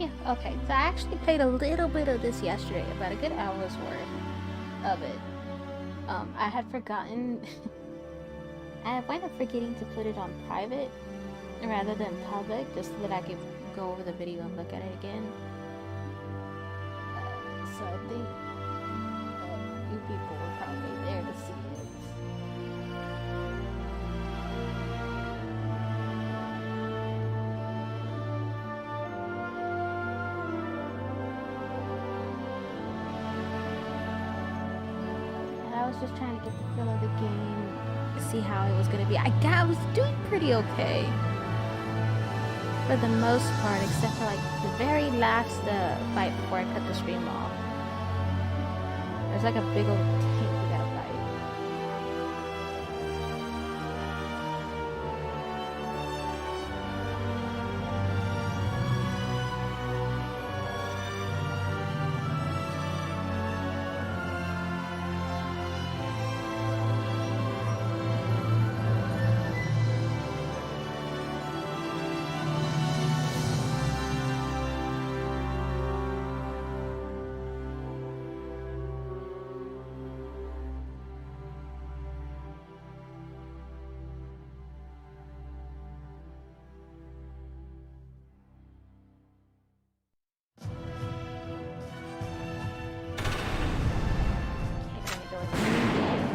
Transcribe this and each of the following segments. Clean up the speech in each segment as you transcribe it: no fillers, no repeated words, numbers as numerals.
Yeah, okay. So I actually played a little bit of this yesterday, about a good hour's worth of it. I had forgotten. I wound up forgetting to put it on private rather than public, just so that I could go over the video and look at it again. So I think you people were probably there to see it. I was just trying to get the feel of the game, see how it was gonna be. I was doing pretty okay for the most part, except for like the very last fight before I cut the stream off. There's like a big old tank we gotta fight. Okay, let me go with new game.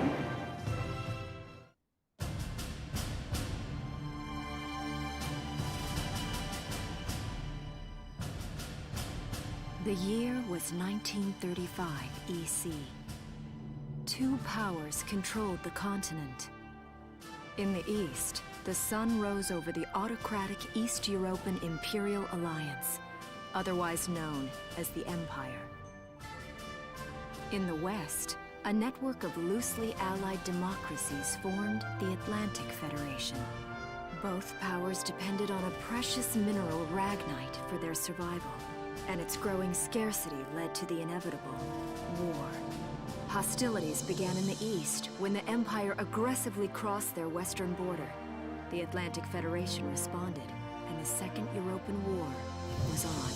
The year was 1935 EC. Two powers controlled the continent. In the east, the sun rose over the autocratic East European Imperial Alliance, otherwise known as the Empire. In the west, a network of loosely allied democracies formed the Atlantic Federation. Both powers depended on a precious mineral ragnite for their survival, and its growing scarcity led to the inevitable war. Hostilities began in the east when the Empire aggressively crossed their western border. The Atlantic Federation responded, and the Second European War was on.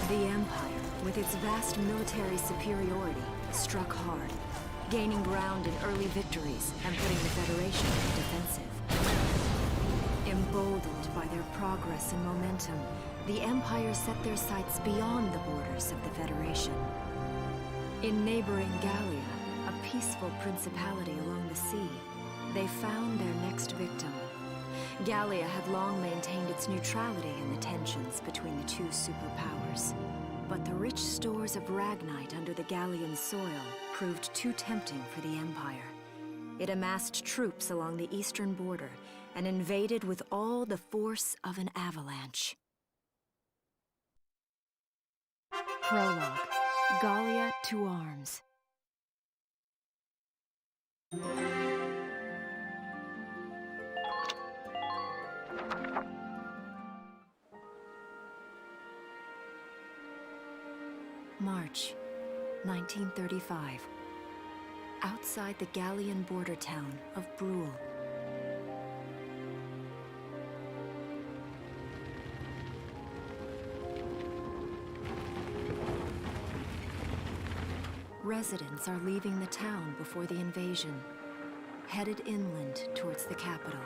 The Empire, with its vast military superiority, struck hard, gaining ground in early victories and putting the Federation on the defensive. Emboldened by their progress and momentum, the Empire set their sights beyond the borders of the Federation. In neighboring Gallia, a peaceful principality along the sea, they found their next victim. Gallia had long maintained its neutrality in the tensions between the two superpowers. But the rich stores of ragnite under the Gallian soil proved too tempting for the Empire. It amassed troops along the eastern border and invaded with all the force of an avalanche. Prologue. Gallia to arms. March, 1935. Outside the Gallian border town of Brule. Residents are leaving the town before the invasion, headed inland towards the capital.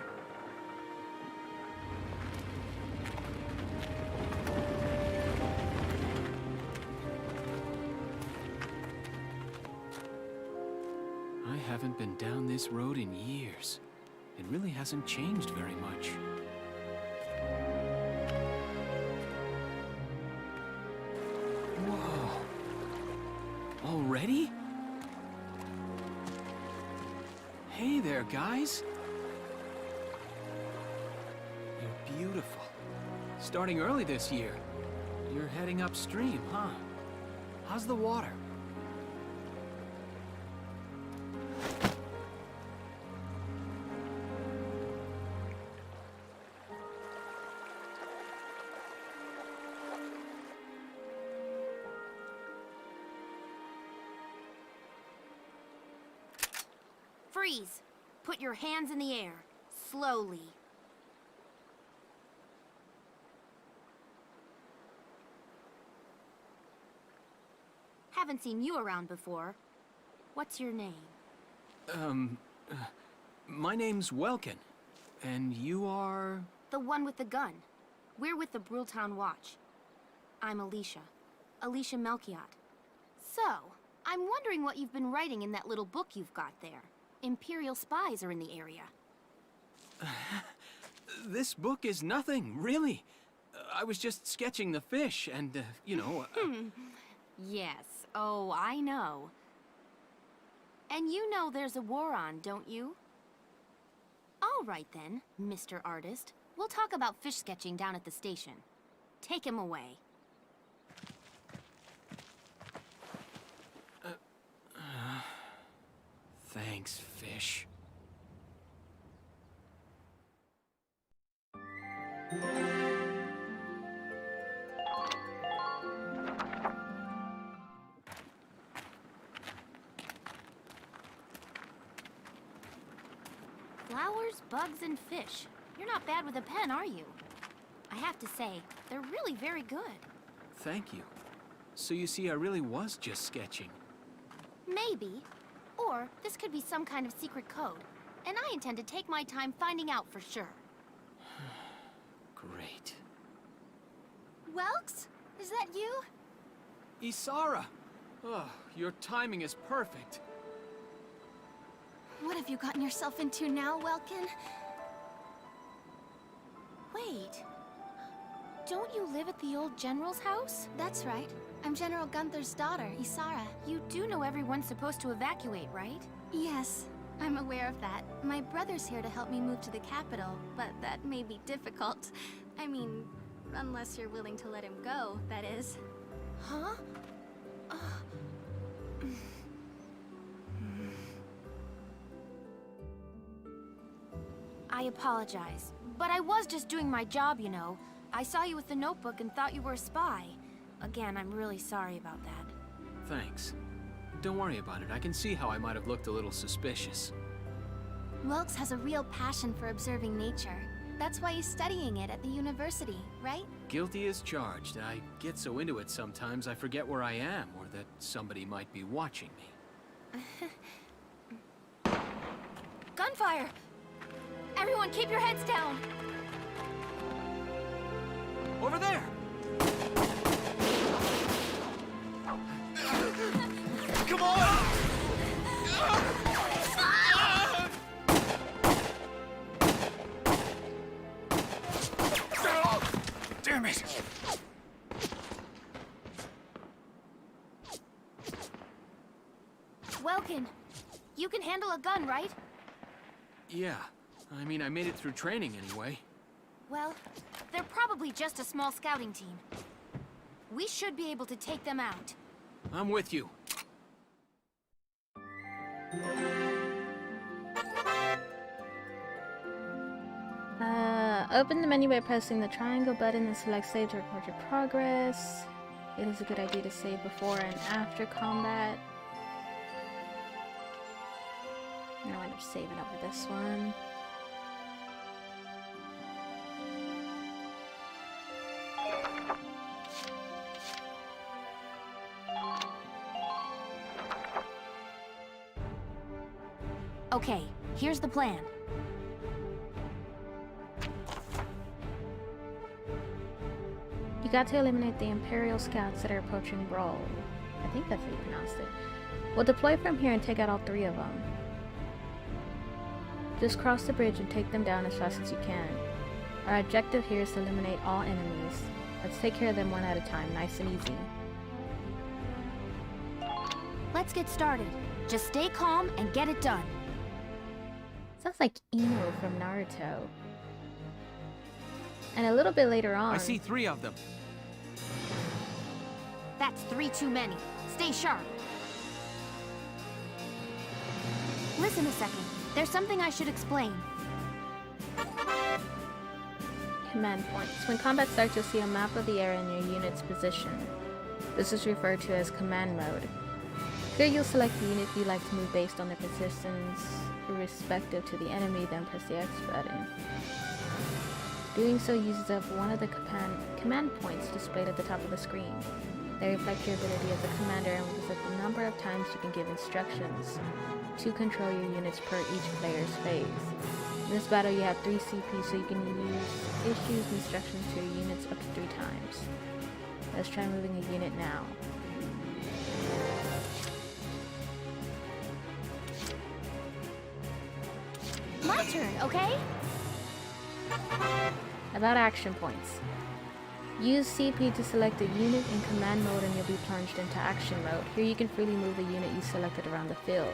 I haven't been down this road in years. It really hasn't changed very much. Whoa. Already? Hey there, guys. You're beautiful. Starting early this year. You're heading upstream, huh? How's the water? Freeze! Put your hands in the air. Slowly. Haven't seen you around before. What's your name? My name's Welkin. And you are... The one with the gun. We're with the Brultown Watch. I'm Alicia. Alicia Melchiot. So, I'm wondering what you've been writing in that little book you've got there. Imperial spies are in the area. This book is nothing, really. I was just sketching the fish and, you know... Yes. Oh, I know. And you know there's a war on, don't you? All right then, Mr. Artist. We'll talk about fish sketching down at the station. Take him away. Thanks, fish. Flowers, bugs, and fish. You're not bad with a pen, are you? I have to say, they're really very good. Thank you. So you see, I really was just sketching. Maybe. Or this could be some kind of secret code. And I intend to take my time finding out for sure. Great. Welks? Is that you? Isara! Oh, your timing is perfect. What have you gotten yourself into now, Welkin? Wait. Don't you live at the old General's house? That's right. I'm General Gunther's daughter, Isara. You do know everyone's supposed to evacuate, right? Yes, I'm aware of that. My brother's here to help me move to the capital, but that may be difficult. I mean, unless you're willing to let him go, that is. Huh? I apologize, but I was just doing my job, you know. I saw you with the notebook and thought you were a spy. Again, I'm really sorry about that. Thanks. Don't worry about it. I can see how I might have looked a little suspicious. Welks has a real passion for observing nature. That's why he's studying it at the university, right? Guilty as charged. I get so into it sometimes I forget where I am or that somebody might be watching me. Gunfire! Everyone keep your heads down! Over there! Come on! Damn it! Welkin, you can handle a gun, right? Yeah. I mean, I made it through training anyway. Well, they're probably just a small scouting team. We should be able to take them out. I'm with you. Open the menu by pressing the triangle button and select save to record your progress. It is a good idea to save before and after combat. Now I'm just saving up with this one. Okay, here's the plan. You got to eliminate the Imperial scouts that are approaching Brawl. I think that's how you pronounced it. We'll deploy from here and take out all 3 of them. Just cross the bridge and take them down as fast as you can. Our objective here is to eliminate all enemies. Let's take care of them one at a time, nice and easy. Let's get started. Just stay calm and get it done. Sounds like Ino from Naruto. And a little bit later on... I see 3 of them. That's 3 too many. Stay sharp. Listen a second. There's something I should explain. Command points. When combat starts, you'll see a map of the area in your unit's position. This is referred to as command mode. Here you'll select the unit you like to move based on their positions respective to the enemy, then press the X button. Doing so uses up one of the command points displayed at the top of the screen. They reflect your ability as a commander and represent the number of times you can give instructions to control your units per each player's phase. In this battle you have 3 CP, so you can issue instructions to your units up to 3 times. Let's try moving a unit now. My turn, okay? About action points. Use CP to select a unit in command mode and you'll be plunged into action mode. Here you can freely move the unit you selected around the field.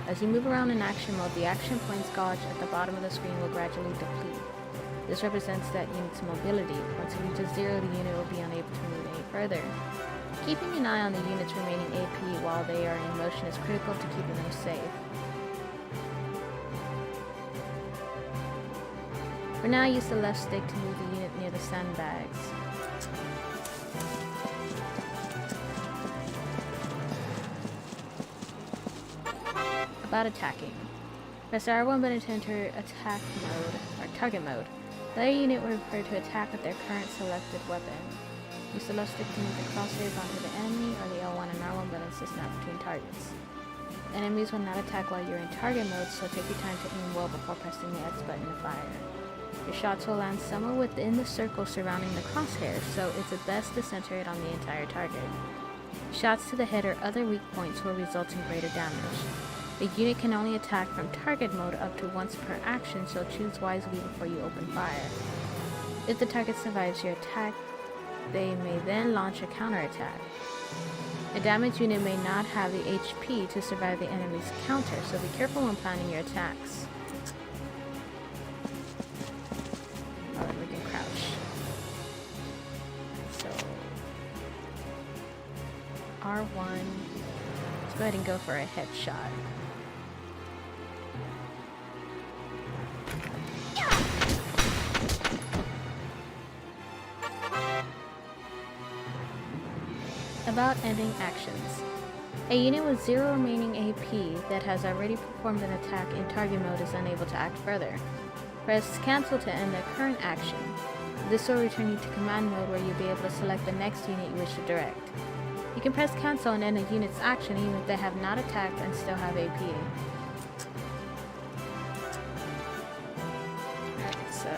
As you move around in action mode, the action points gauge at the bottom of the screen will gradually deplete. This represents that unit's mobility. Once it reaches 0, the unit will be unable to move any further. Keeping an eye on the unit's remaining AP while they are in motion is critical to keeping them safe. For now, use the left stick to move the unit near the sandbags. About attacking. Press R1 button to enter attack mode, or target mode. The other unit will refer to attack with their current selected weapon. Use the left stick to move the crosshairs onto the enemy, or the L1 and R1 buttons to snap between targets. Enemies will not attack while you're in target mode, so take your time to aim well before pressing the X button to fire. Your shots will land somewhere within the circle surrounding the crosshairs, so it's best to center it on the entire target. Shots to the head or other weak points will result in greater damage. The unit can only attack from target mode up to once per action, so choose wisely before you open fire. If the target survives your attack, they may then launch a counterattack. A damaged unit may not have the HP to survive the enemy's counter, so be careful when planning your attacks. Oh, then we can crouch. So R1. Let's go ahead and go for a headshot. About ending actions. A unit with 0 remaining AP that has already performed an attack in target mode is unable to act further. Press cancel to end their current action. This will return you to command mode where you'll be able to select the next unit you wish to direct. You can press cancel and end a unit's action even if they have not attacked and still have AP. Alright, so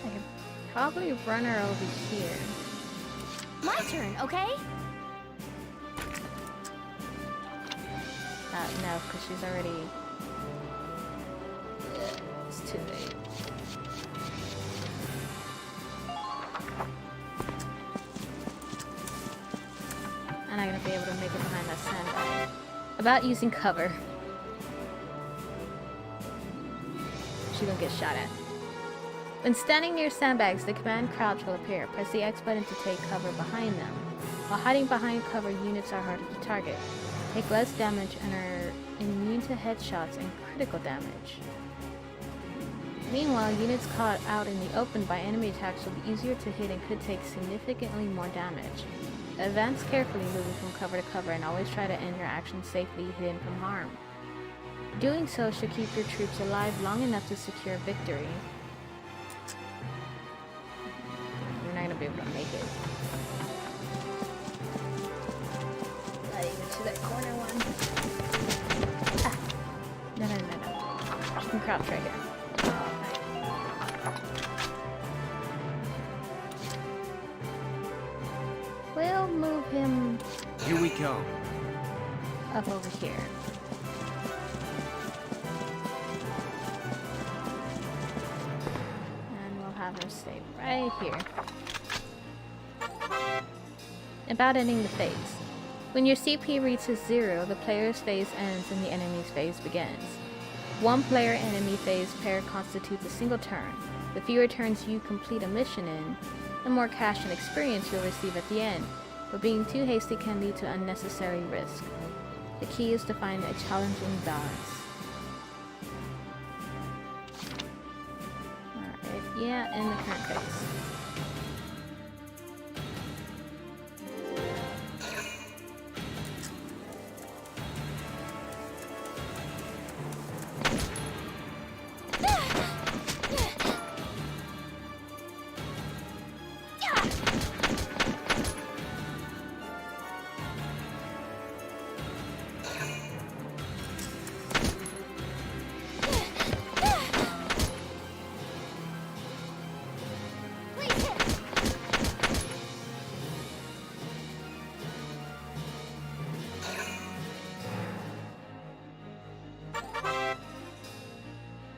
I can probably run her over here. My turn, okay? No, because she's already... It's too late. I'm not gonna be able to make it behind that sandbag. About using cover. She's gonna get shot at. When standing near sandbags, the command crouch will appear. Press the X button to take cover behind them. While hiding behind cover, units are harder to target, take less damage, and are immune to headshots and critical damage. Meanwhile, units caught out in the open by enemy attacks will be easier to hit and could take significantly more damage. Advance carefully, moving from cover to cover, and always try to end your action safely hidden from harm. Doing so should keep your troops alive long enough to secure victory. You're not going to be able to make it. Not even to that corner one. Ah. No. She can crouch right here. We'll move him... Here we go. Up over here. And we'll have her stay right here. About ending the phase. When your CP reaches 0, the player's phase ends and the enemy's phase begins. One player enemy phase pair constitutes a single turn. The fewer turns you complete a mission in, the more cash and experience you'll receive at the end, but being too hasty can lead to unnecessary risk. The key is to find a challenging balance. Yeah, in the current phase.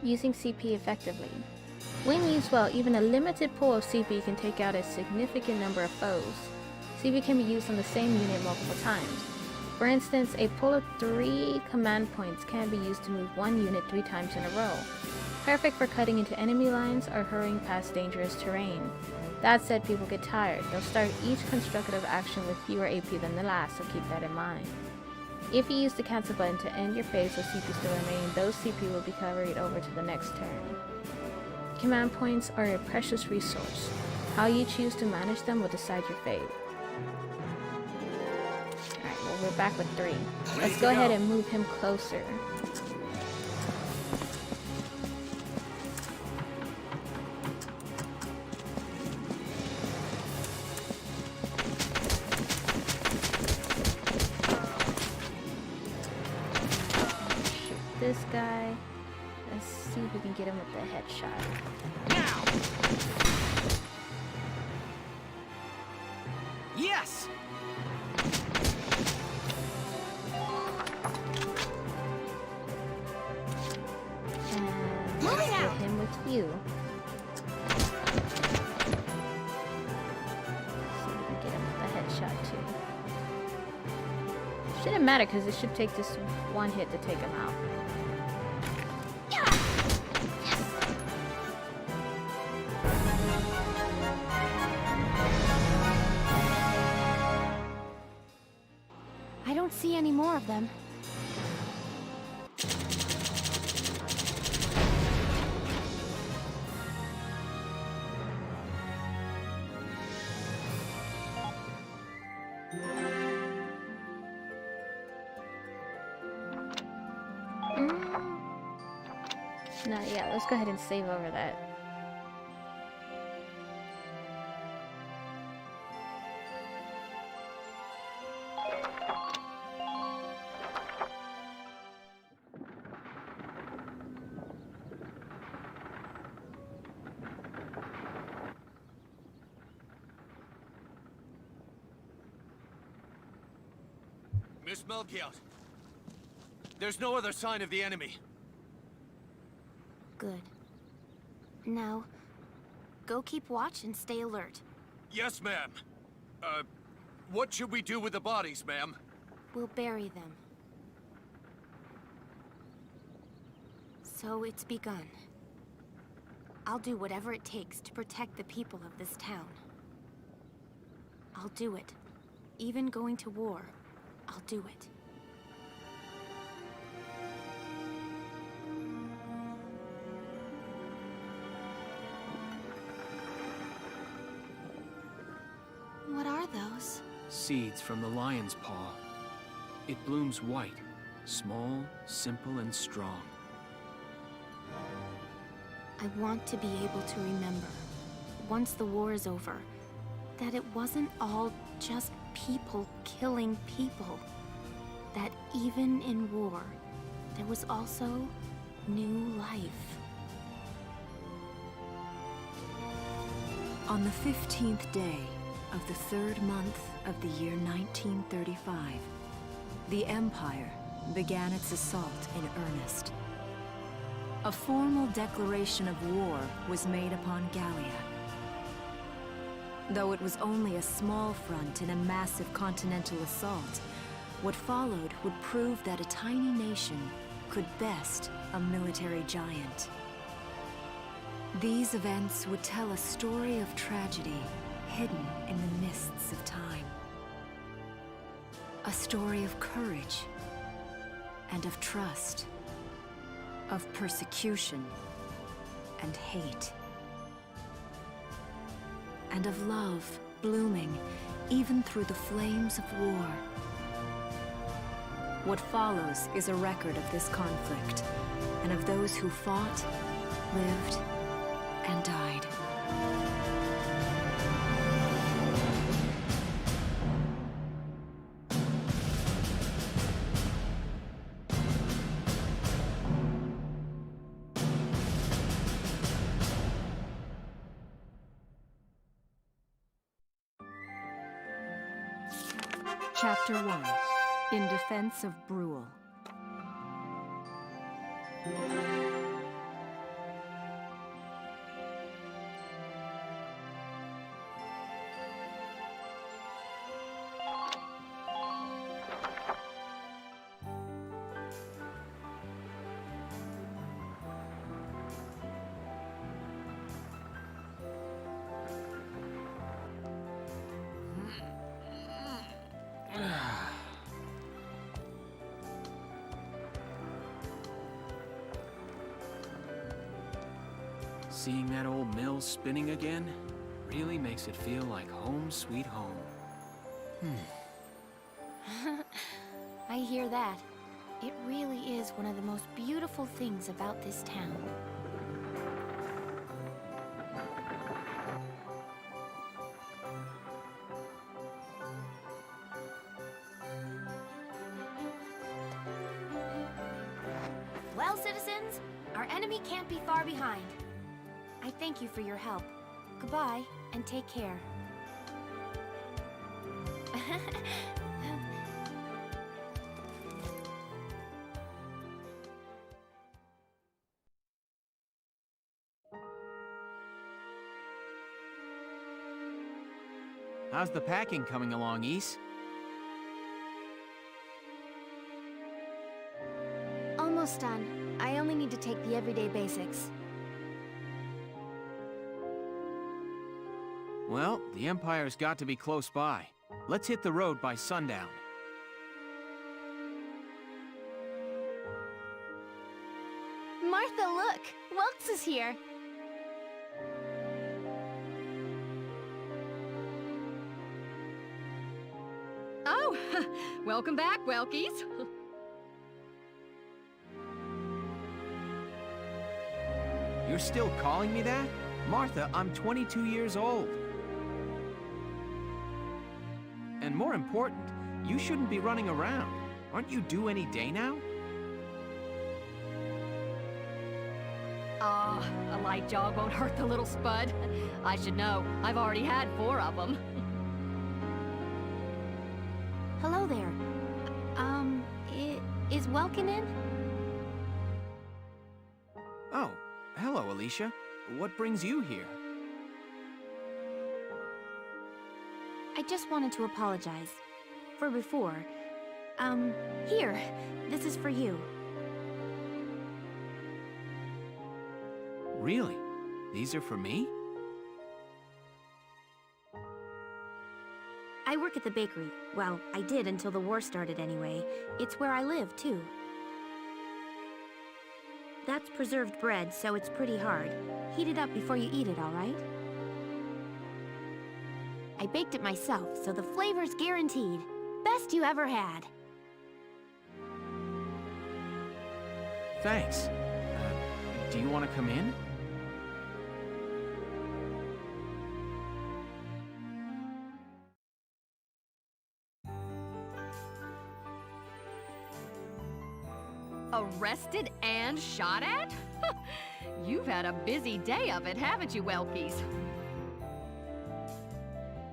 Using CP effectively. When used well, even a limited pool of CP can take out a significant number of foes. CP can be used on the same unit multiple times. For instance, a pool of 3 command points can be used to move one unit 3 times in a row. Perfect for cutting into enemy lines or hurrying past dangerous terrain. That said, people get tired. They'll start each constructive action with fewer AP than the last, so keep that in mind. If you use the cancel button to end your phase with CP still remaining, those CP will be carried over to the next turn. Command points are a precious resource. How you choose to manage them will decide your fate. Alright, well we're back with 3. Let's go ahead and move him closer. This guy. Let's see if we can get him with the headshot. Now! Yes! And let's hit him with you. See if we can get him with the headshot too. Shouldn't matter because it should take just one hit to take him out. I don't see any more of them. No, yeah, let's go ahead and save over that. Miss Melchiot, there's no other sign of the enemy. Good. Now, go keep watch and stay alert. Yes, ma'am. What should we do with the bodies, ma'am? We'll bury them. So it's begun. I'll do whatever it takes to protect the people of this town. I'll do it. Even going to war, I'll do it. What are those? Seeds from the lion's paw. It blooms white, small, simple, and strong. I want to be able to remember, once the war is over, that it wasn't all just people killing people. That even in war, there was also new life. On the 15th day of the 3rd month of the year 1935, the Empire began its assault in earnest. A formal declaration of war was made upon Gallia. Though it was only a small front in a massive continental assault, what followed would prove that a tiny nation could best a military giant. These events would tell a story of tragedy hidden in the mists of time. A story of courage and of trust, of persecution and hate. and of love blooming even through the flames of war. What follows is a record of this conflict, and of those who fought, lived, and died. Chapter 1. In Defense of Brule. Seeing that old mill spinning again really makes it feel like home sweet home. I hear that. It really is one of the most beautiful things about this town. Well, citizens, our enemy can't be far behind. I thank you for your help. Goodbye, and take care. How's the packing coming along, Ys? Almost done. I only need to take the everyday basics. Well, the Empire's got to be close by. Let's hit the road by sundown. Martha, look! Welks is here! Oh, welcome back, Welkies. You're still calling me that? Martha, I'm 22 years old. And more important, you shouldn't be running around. Aren't you due any day now? A light jog won't hurt the little spud. I should know. I've already had 4 of them. Hello there. Is Welkin in? Oh, hello, Alicia. What brings you here? I just wanted to apologize. For before. Here. This is for you. Really? These are for me? I work at the bakery. Well, I did until the war started anyway. It's where I live, too. That's preserved bread, so it's pretty hard. Heat it up before you eat it, all right? I baked it myself, so the flavor's guaranteed. Best you ever had. Thanks. Do you want to come in? Arrested and shot at? You've had a busy day of it, haven't you, Welkies?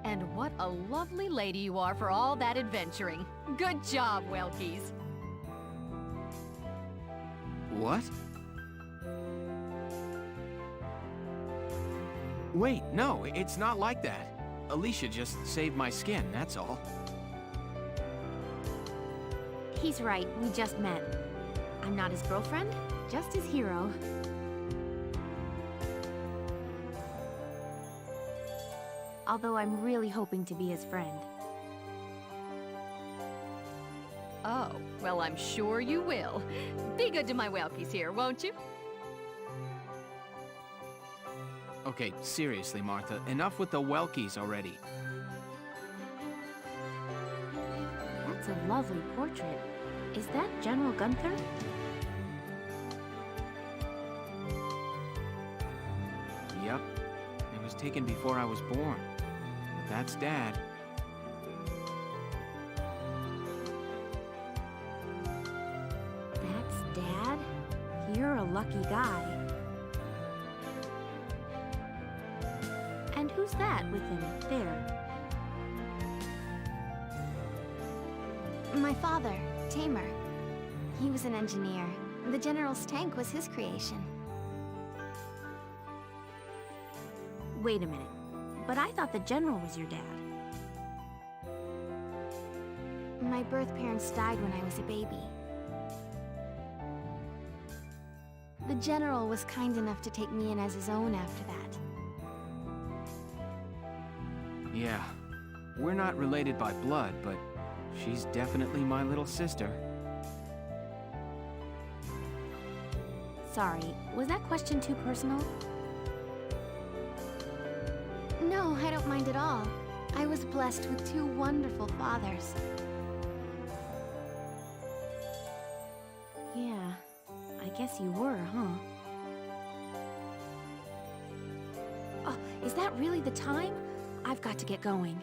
And what a lovely lady you are for all that adventuring. Good job, Welkies. What? Wait, no, it's not like that. Alicia just saved my skin, that's all. He's right, we just met. I'm not his girlfriend, just his hero. Although I'm really hoping to be his friend. Oh, well, I'm sure you will. Be good to my Welkies here, won't you? Okay, seriously, Martha, enough with the Welkies already. That's a lovely portrait. Is that General Gunther? Yep. It was taken before I was born. But that's Dad. That's Dad? You're a lucky guy. And who's that with him there? My father, Tamer. He was an engineer. The General's tank was his creation. Wait a minute. But I thought the General was your dad. My birth parents died when I was a baby. The General was kind enough to take me in as his own after that. Yeah. We're not related by blood, but she's definitely my little sister. Sorry, was that question too personal? No, I don't mind at all. I was blessed with two wonderful fathers. Yeah, I guess you were, huh? Oh, is that really the time? I've got to get going.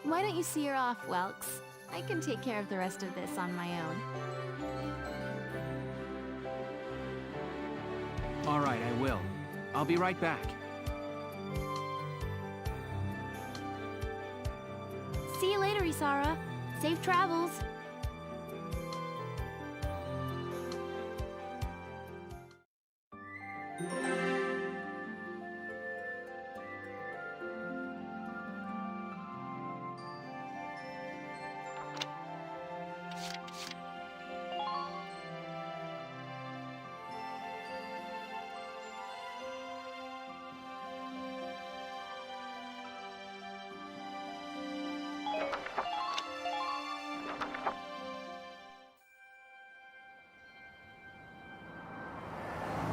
Why don't you see her off, Welks? I can take care of the rest of this on my own. All right, I will. I'll be right back. See you later, Isara. Safe travels.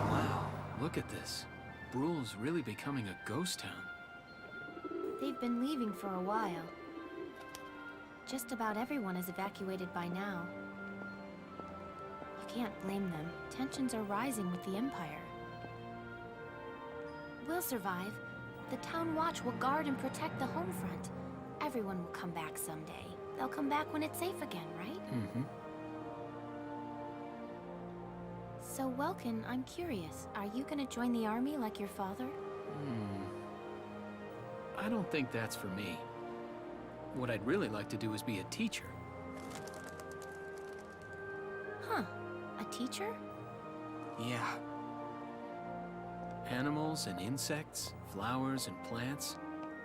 Wow, look at this. Bruhl's really becoming a ghost town. They've been leaving for a while. Just about everyone is evacuated by now. You can't blame them. Tensions are rising with the Empire. We'll survive. The Town Watch will guard and protect the home front. Everyone will come back someday. They'll come back when it's safe again, right? Mm-hmm. So, Welkin, I'm curious. Are you gonna join the army like your father? I don't think that's for me. What I'd really like to do is be a teacher. Huh. A teacher? Yeah. Animals and insects, flowers and plants,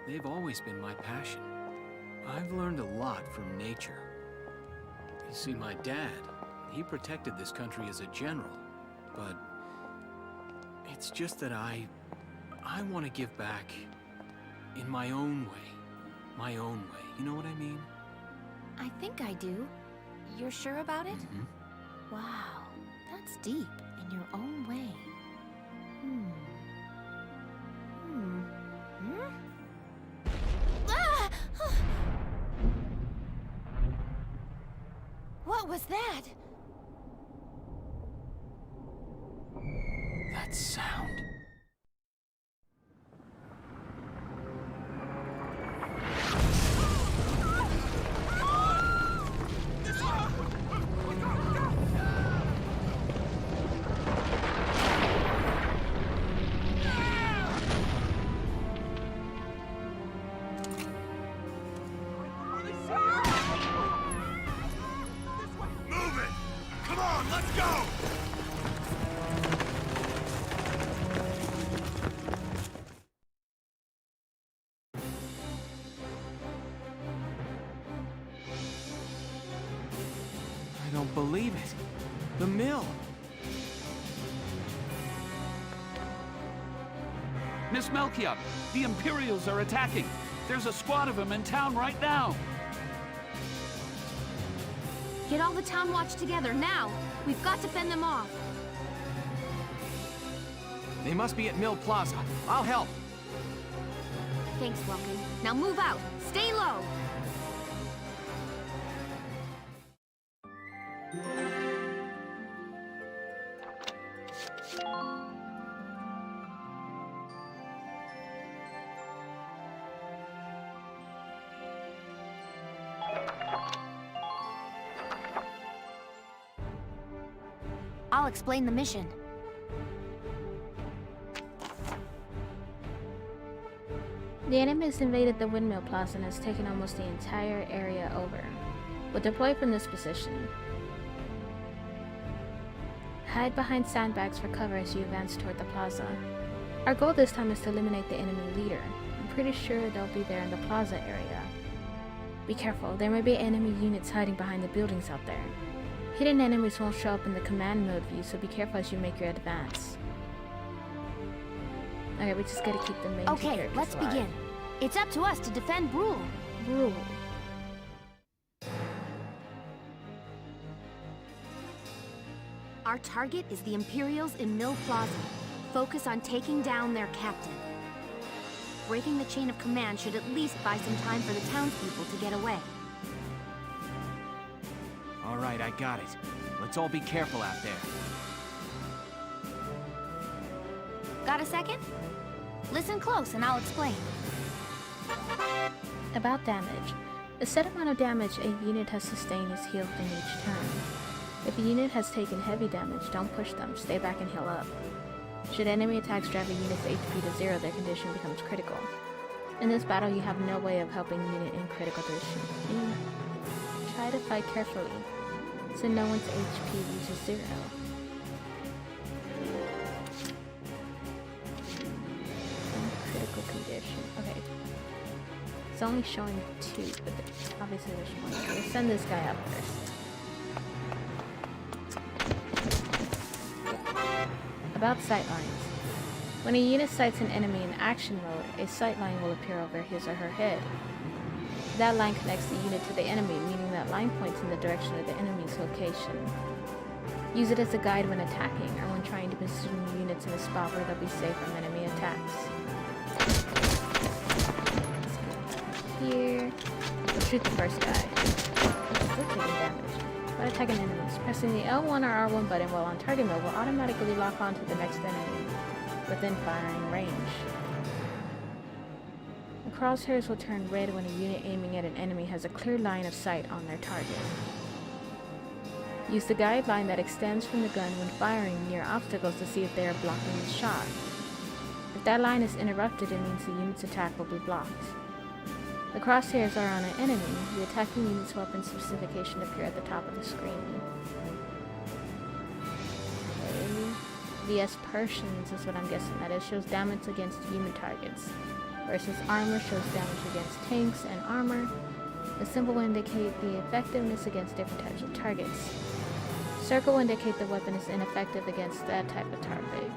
they've always been my passion. I've learned a lot from nature. You see, my dad, he protected this country as a general, but it's just that I want to give back in my own way. My own way. You know what I mean? I think I do. You're sure about it? Mm-hmm. Wow, that's deep in your own way. Ah! What was that? That sound. I don't believe it. The mill. Miss Melchior, the Imperials are attacking. There's a squad of them in town right now. Get all the Town Watch together, now! We've got to fend them off! They must be at Mill Plaza. I'll help. Thanks, Vulcan. Now move out. Stay low. I'll explain the mission. The enemy has invaded the Windmill Plaza and has taken almost the entire area over. We'll deploy from this position. Hide behind sandbags for cover as you advance toward the plaza. Our goal this time is to eliminate the enemy leader. I'm pretty sure they'll be there in the plaza area. Be careful, there may be enemy units hiding behind the buildings out there. Hidden enemies won't show up in the command mode view, so be careful as you make your advance. Okay, we just gotta keep the main two Okay, characters let's alive. begin. It's up to us to defend Brule. Rule. Our target is the Imperials in Mill Plaza. Focus on taking down their captain. Breaking the chain of command should at least buy some time for the townspeople to get away. All right, I got it. Let's all be careful out there. Got a second? Listen close and I'll explain. About damage. The set amount of damage a unit has sustained is healed in each turn. If a unit has taken heavy damage, don't push them, stay back and heal up. Should enemy attacks drive a unit's HP to 0, their condition becomes critical. In this battle, you have no way of helping a unit in critical condition. Try to fight carefully, so no one's HP reaches 0. In critical condition. Okay. It's only showing 2, but obviously there's one. So we'll send this guy up first. About sightlines. When a unit sights an enemy in action mode, a sightline will appear over his or her head. That line connects the unit to the enemy, meaning that line points in the direction of the enemy's location. Use it as a guide when attacking, or when trying to position units in a spot where they'll be safe from enemy attacks. Here. We'll shoot the first guy. Still taking damage. By attacking enemies, pressing the L1 or R1 button while on target mode will automatically lock onto the next enemy within firing range. The crosshairs will turn red when a unit aiming at an enemy has a clear line of sight on their target. Use the guideline that extends from the gun when firing near obstacles to see if they are blocking the shot. If that line is interrupted, it means the unit's attack will be blocked. The crosshairs are on an enemy. The attacking unit's weapon specification appear at the top of the screen. Okay. VS Persians is what I'm guessing that is. Shows damage against human targets. Versus armor shows damage against tanks and armor. The symbol will indicate the effectiveness against different types of targets. Circle will indicate the weapon is ineffective against that type of target.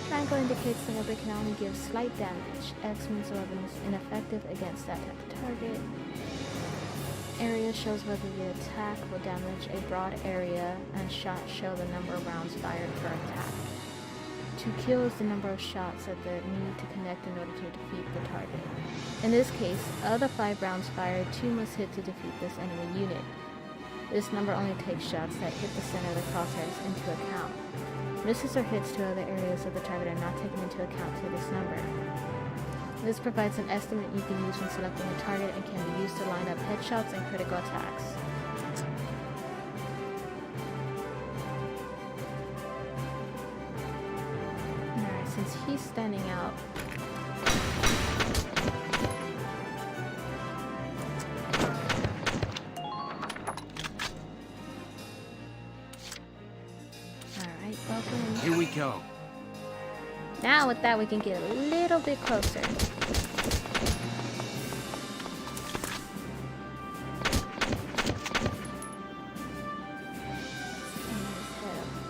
Triangle indicates the weapon can only give slight damage. X means the weapon is ineffective against that type of target. Area shows whether the attack will damage a broad area, and shots show the number of rounds fired per attack. To kill is the number of shots that they need to connect in order to defeat the target. In this case, of the 5 rounds fired, 2 must hit to defeat this enemy unit. This number only takes shots that hit the center of the crosshairs into account. Misses or hits to other areas of the target are not taken into account to this number. This provides an estimate you can use when selecting a target and can be used to line up headshots and critical attacks. Alright, since he's standing out, welcome. Here we go. Now with that we can get a little bit closer.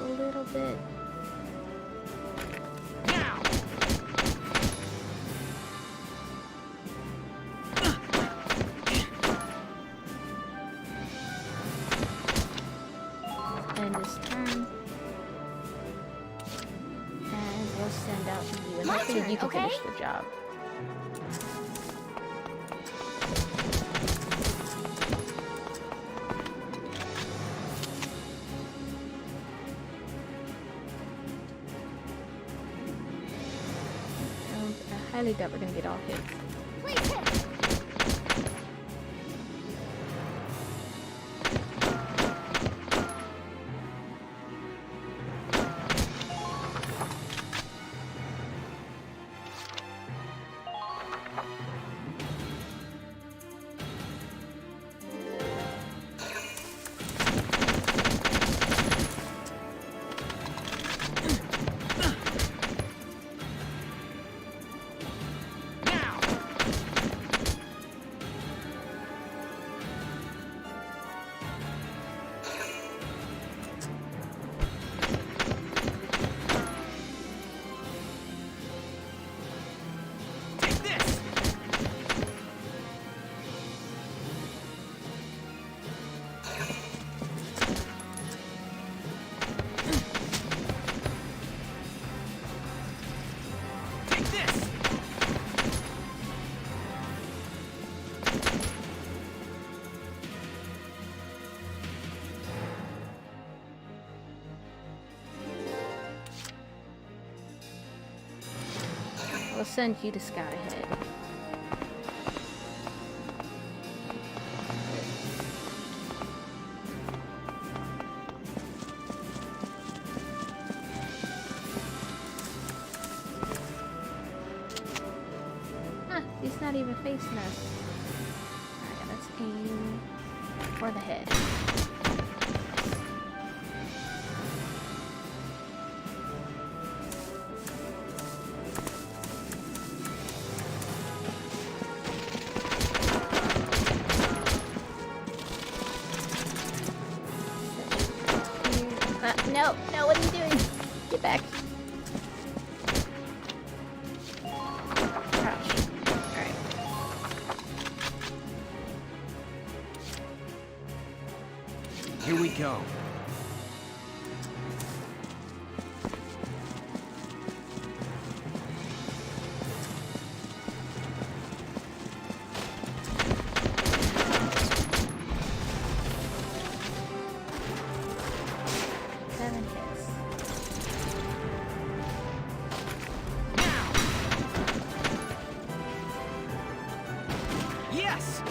A little bit. Now! this turn. And we'll send out you, and My hopefully turn, you can okay? finish the job. I highly doubt we're gonna get all hits. Please hit. We'll send you to scout ahead. Huh, he's not even facing us. Alright, let's aim for the head. No, no, what are you doing? Get back. Crouch. Alright. Here we go. Yes!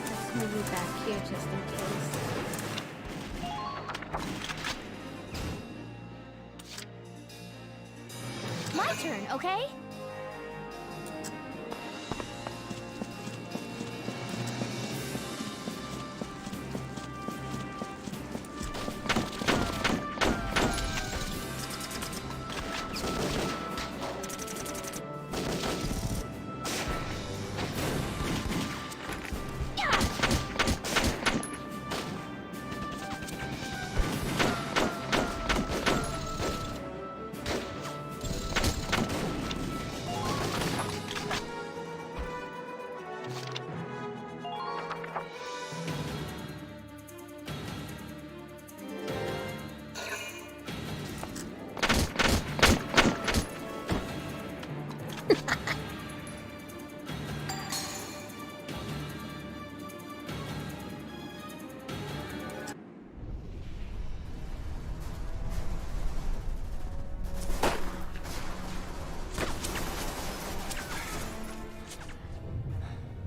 Let's move you back here just in case. My turn, okay?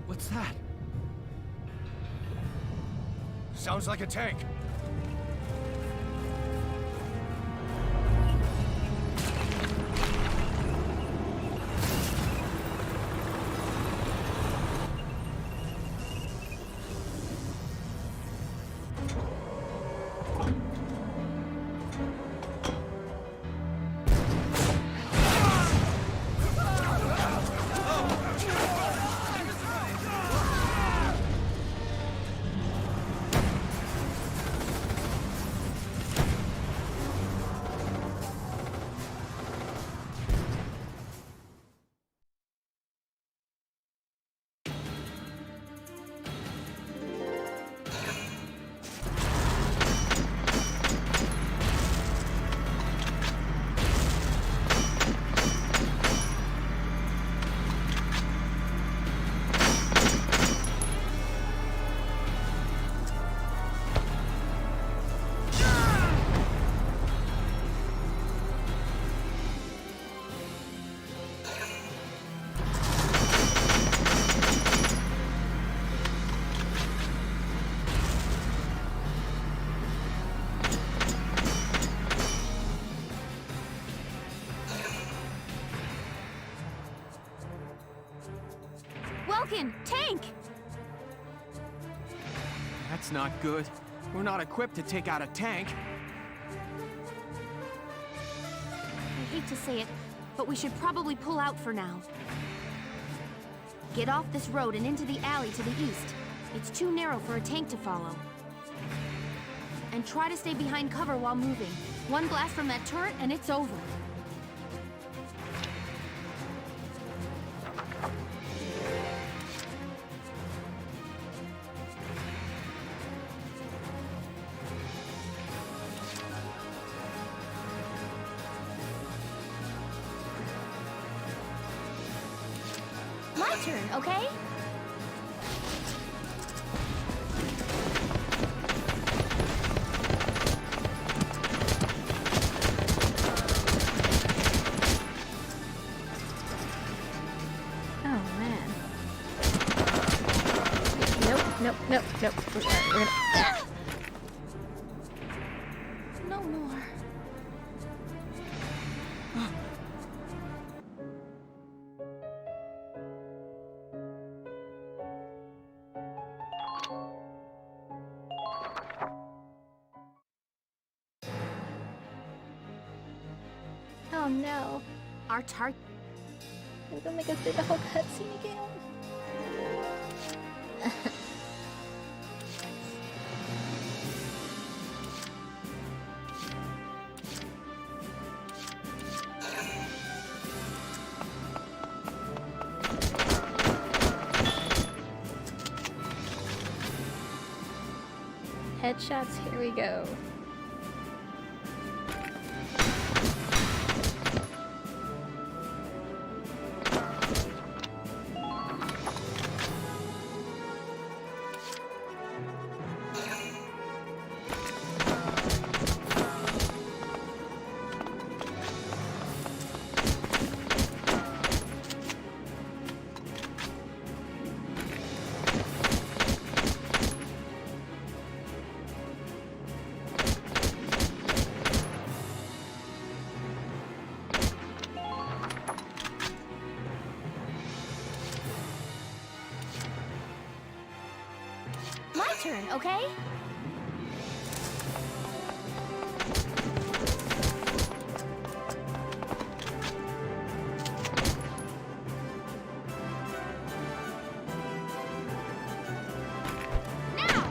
What's that? Sounds like a tank. Falcon! Tank! That's not good. We're not equipped to take out a tank. I hate to say it, but we should probably pull out for now. Get off this road and into the alley to the east. It's too narrow for a tank to follow. And try to stay behind cover while moving. One blast from that turret and it's over. My turn, okay? Oh man. Nope. We're gonna. Ah! No more. Oh no. Our target. They're gonna make us do the whole cutscene again. Headshots, here we go. My turn, okay? Now!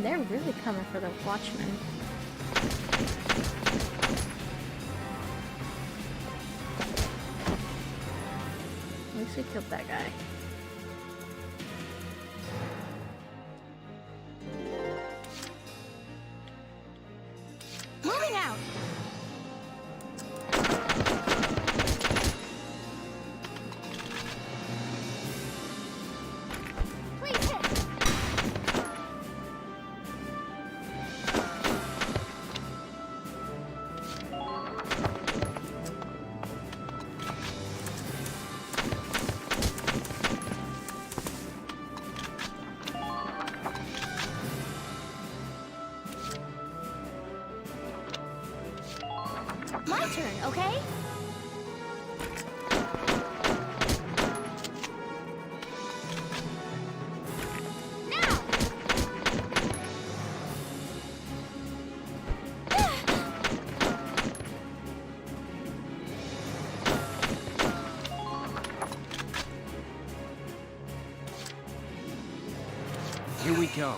They're really coming for the Watchmen. At least we killed that guy. Moving out! Please hit! My turn, okay? Now! Here we go.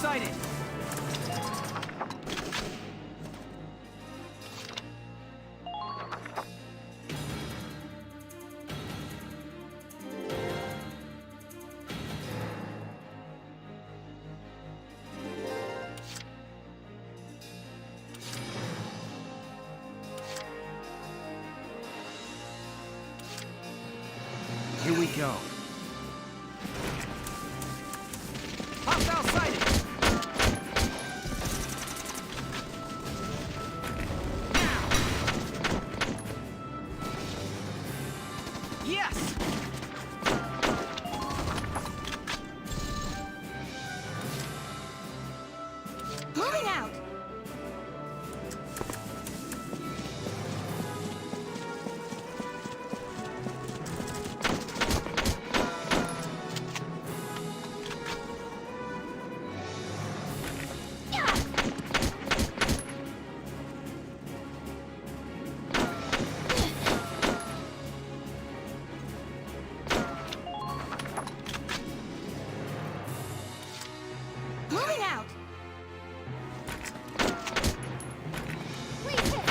sighted! Here we go. Hostile sighted! Now! Yes! Moving out! Moving out! Please hit!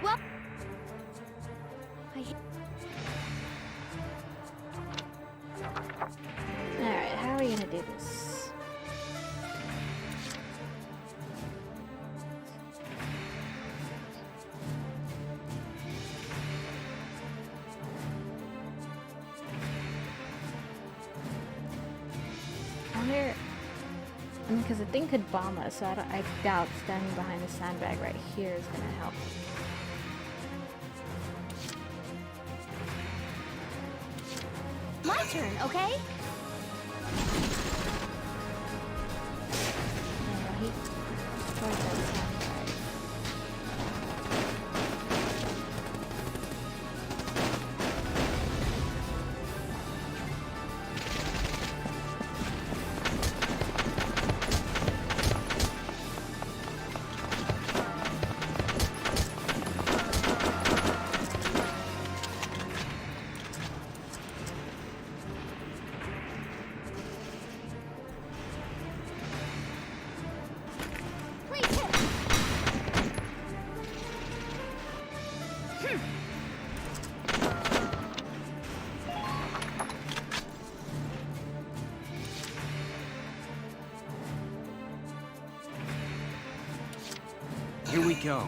Well, Alright, how are we gonna do this? I wonder... because the thing could bomb us, so I doubt standing behind the sandbag right here is gonna help. my turn, okay? No, he destroyed that sandbag. Please hit! Here we go.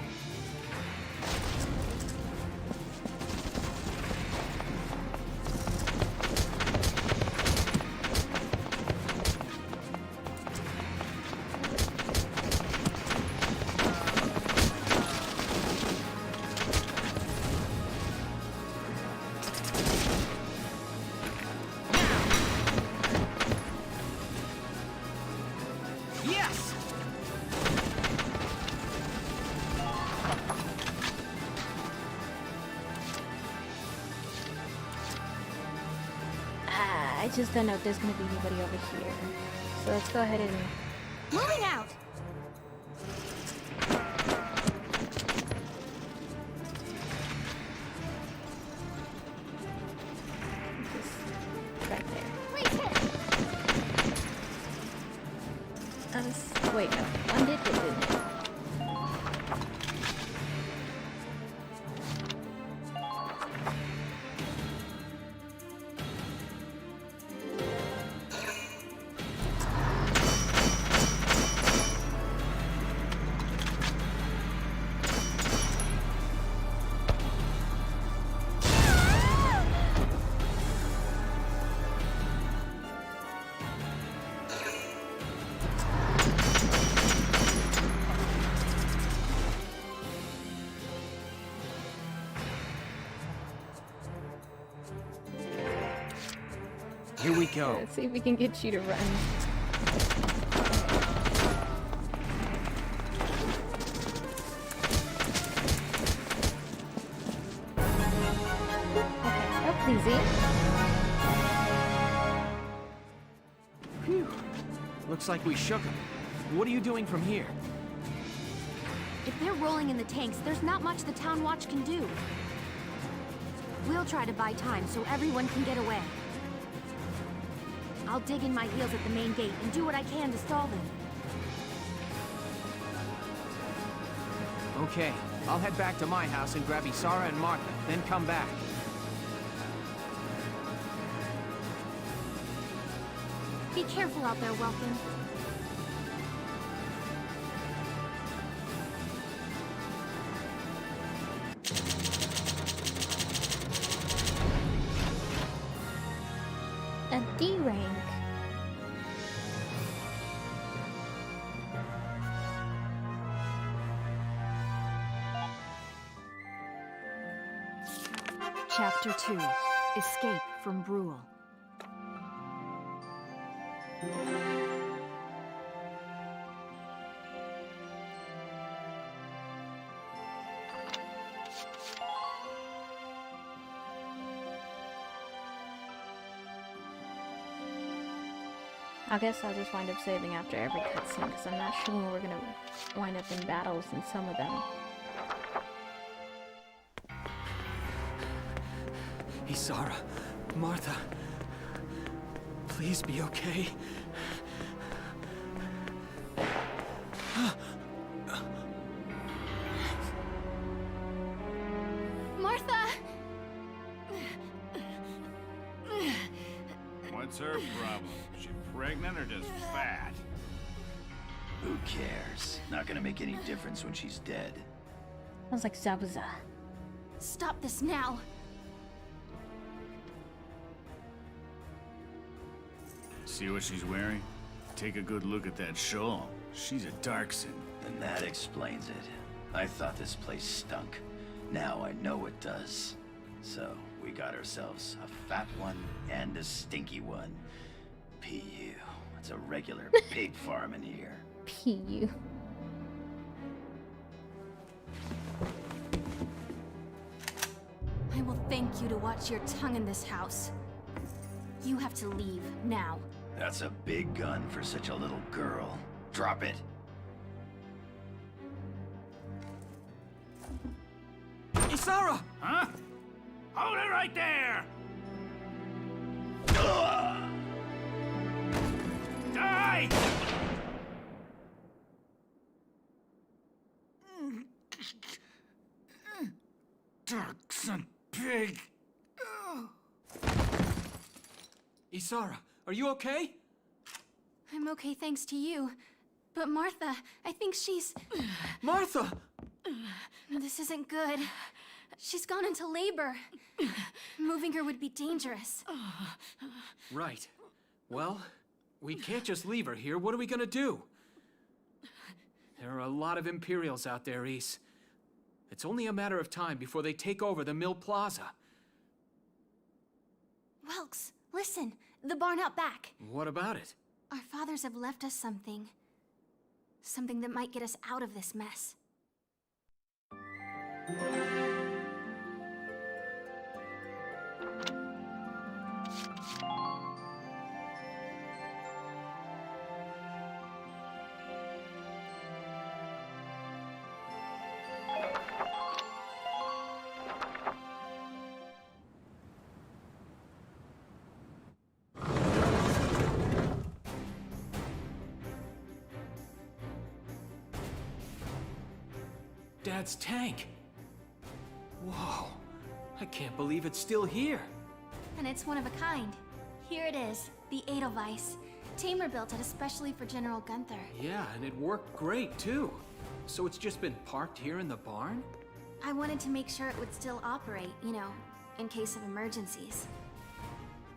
Yes! I just don't know if there's gonna be anybody over here. So let's go ahead and... Moving out! Wait, no. One did, it didn't. Here we go. Let's see if we can get you to run. Okay, that's easy. Phew. Looks like we shook him. What are you doing from here? If they're rolling in the tanks, there's not much the Town Watch can do. We'll try to buy time so everyone can get away. I'll dig in my heels at the main gate and do what I can to stall them. Okay, I'll head back to my house and grab Isara and Martha, then come back. Be careful out there, Welcome. A D rank. Chapter 2. Escape from Brule. I guess I'll just wind up saving after every cutscene because I'm not sure when we're gonna wind up in battles in some of them. Isara, Martha, please be okay. Martha! What's her problem? She pregnant or just fat? Who cares? Not gonna make any difference when she's dead. Sounds like Zabuza. Stop this now! See what she's wearing? Take a good look at that shawl. She's a Darkson. And that explains it. I thought this place stunk. Now I know it does. So, we got ourselves a fat one and a stinky one. P.U. It's a regular pig farm in here. P.U. I will thank you to watch your tongue in this house. You have to leave, now. That's a big gun for such a little girl. Drop it. Isara! Huh? Hold it right there! Die! Darkson pig! Isara, are you okay? I'm okay thanks to you. But Martha, I think she's... Martha! This isn't good. She's gone into labor. Moving her would be dangerous. Right. Well, we can't just leave her here. What are we gonna do? There are a lot of Imperials out there, Ys. It's only a matter of time before they take over the Mill Plaza. Welks, listen. The barn out back. What about it? Our fathers have left us something. Something that might get us out of this mess. Dad's tank. Whoa. I can't believe it's still here. And it's one of a kind. Here it is, the Edelweiss. Tamer built it especially for General Gunther. Yeah, and it worked great, too. So it's just been parked here in the barn? I wanted to make sure it would still operate, you know, in case of emergencies.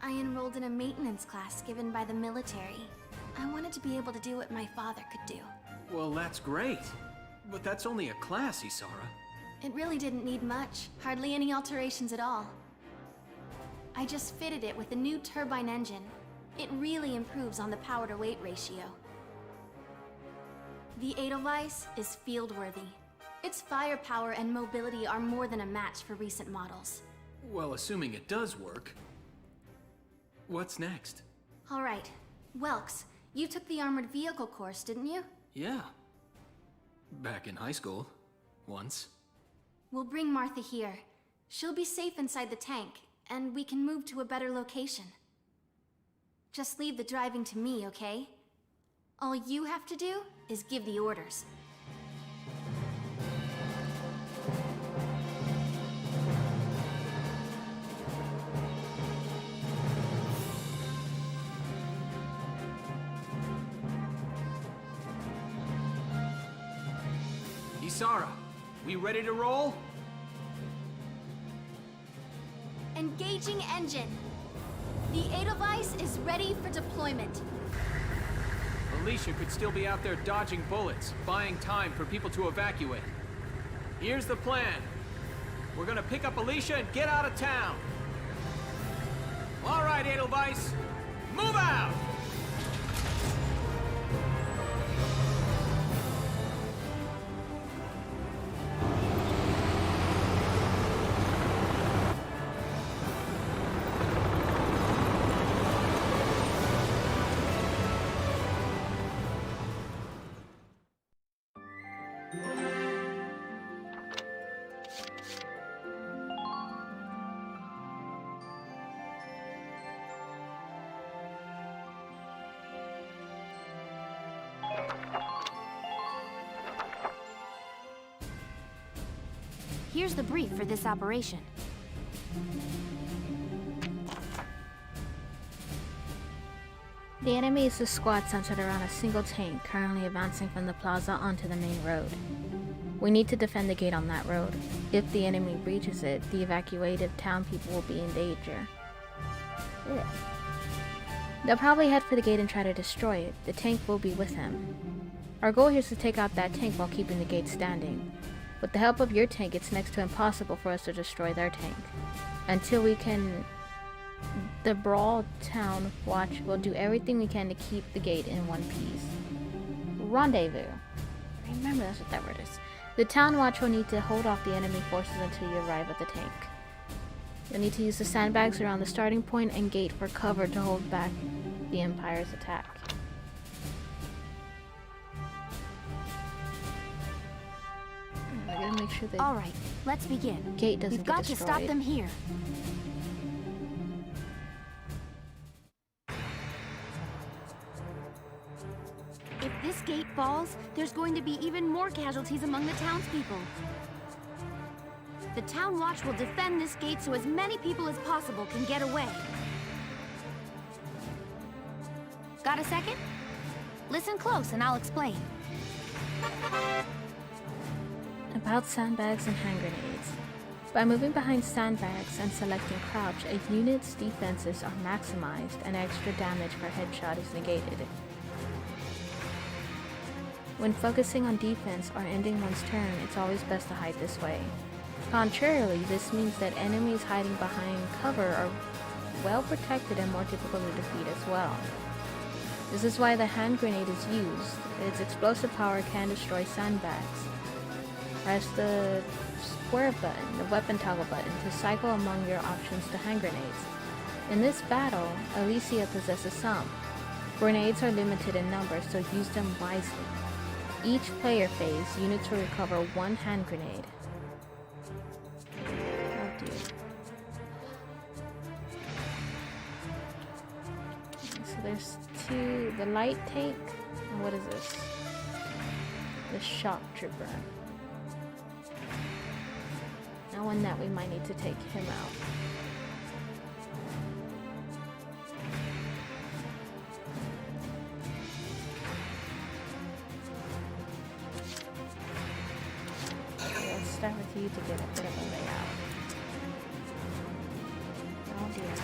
I enrolled in a maintenance class given by the military. I wanted to be able to do what my father could do. Well, that's great. But that's only a class, Isara. It really didn't need much, hardly any alterations at all. I just fitted it with a new turbine engine. It really improves on the power-to-weight ratio. The Edelweiss is field-worthy. Its firepower and mobility are more than a match for recent models. Well, assuming it does work. What's next? All right, Welks, you took the armored vehicle course, didn't you? Yeah. Back in high school. Once. We'll bring Martha here. She'll be safe inside the tank, and we can move to a better location. Just leave the driving to me, okay? All you have to do is give the orders. Isara, we ready to roll? Engaging engine. The Edelweiss is ready for deployment. Alicia could still be out there dodging bullets, buying time for people to evacuate. Here's the plan. We're gonna pick up Alicia and get out of town. All right, Edelweiss, move out! Here's the brief for this operation. The enemy is a squad centered around a single tank currently advancing from the plaza onto the main road. We need to defend the gate on that road. If the enemy breaches it, the evacuated town people will be in danger. Ugh. They'll probably head for the gate and try to destroy it. The tank will be with him. Our goal here is to take out that tank while keeping the gate standing. With the help of your tank, it's next to impossible for us to destroy their tank. Until we can... The Brawl Town Watch will do everything we can to keep the gate in one piece. Rendezvous. Remember, that's what that word is. The Town Watch will need to hold off the enemy forces until you arrive at the tank. You'll need to use the sandbags around the starting point and gate for cover to hold back the Empire's attack. I gotta make sure the All right, let's begin. gate doesn't We've get got to destroyed. stop them here. If this gate falls, there's going to be even more casualties among the townspeople. The Town Watch will defend this gate so as many people as possible can get away. Got a second? Listen close and I'll explain. About sandbags and hand grenades. By moving behind sandbags and selecting crouch, a unit's defenses are maximized and extra damage per headshot is negated. When focusing on defense or ending one's turn, it's always best to hide this way. Contrarily, this means that enemies hiding behind cover are well protected and more difficult to defeat as well. This is why the hand grenade is used. Its explosive power can destroy sandbags. Press the square button, the weapon toggle button, to cycle among your options to hand grenades. In this battle, Alicia possesses some. Grenades are limited in number, so use them wisely. Each player phase, units will recover one hand grenade. Oh dear. So there's two, the light tank, and what is this? The shock trooper. knowing that we might need to take him out. Okay, let's start with you to get a bit of a layout. Oh dear.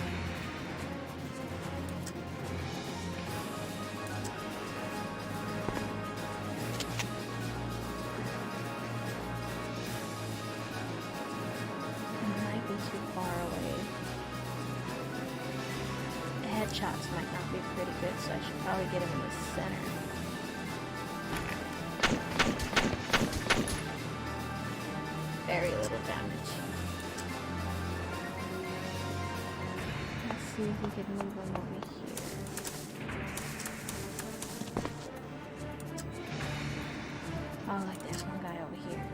Too far away. The headshots might not be pretty good, so I should probably get him in the center. Very little damage. Let's see if we could move him over here. Oh, like there's one guy over here.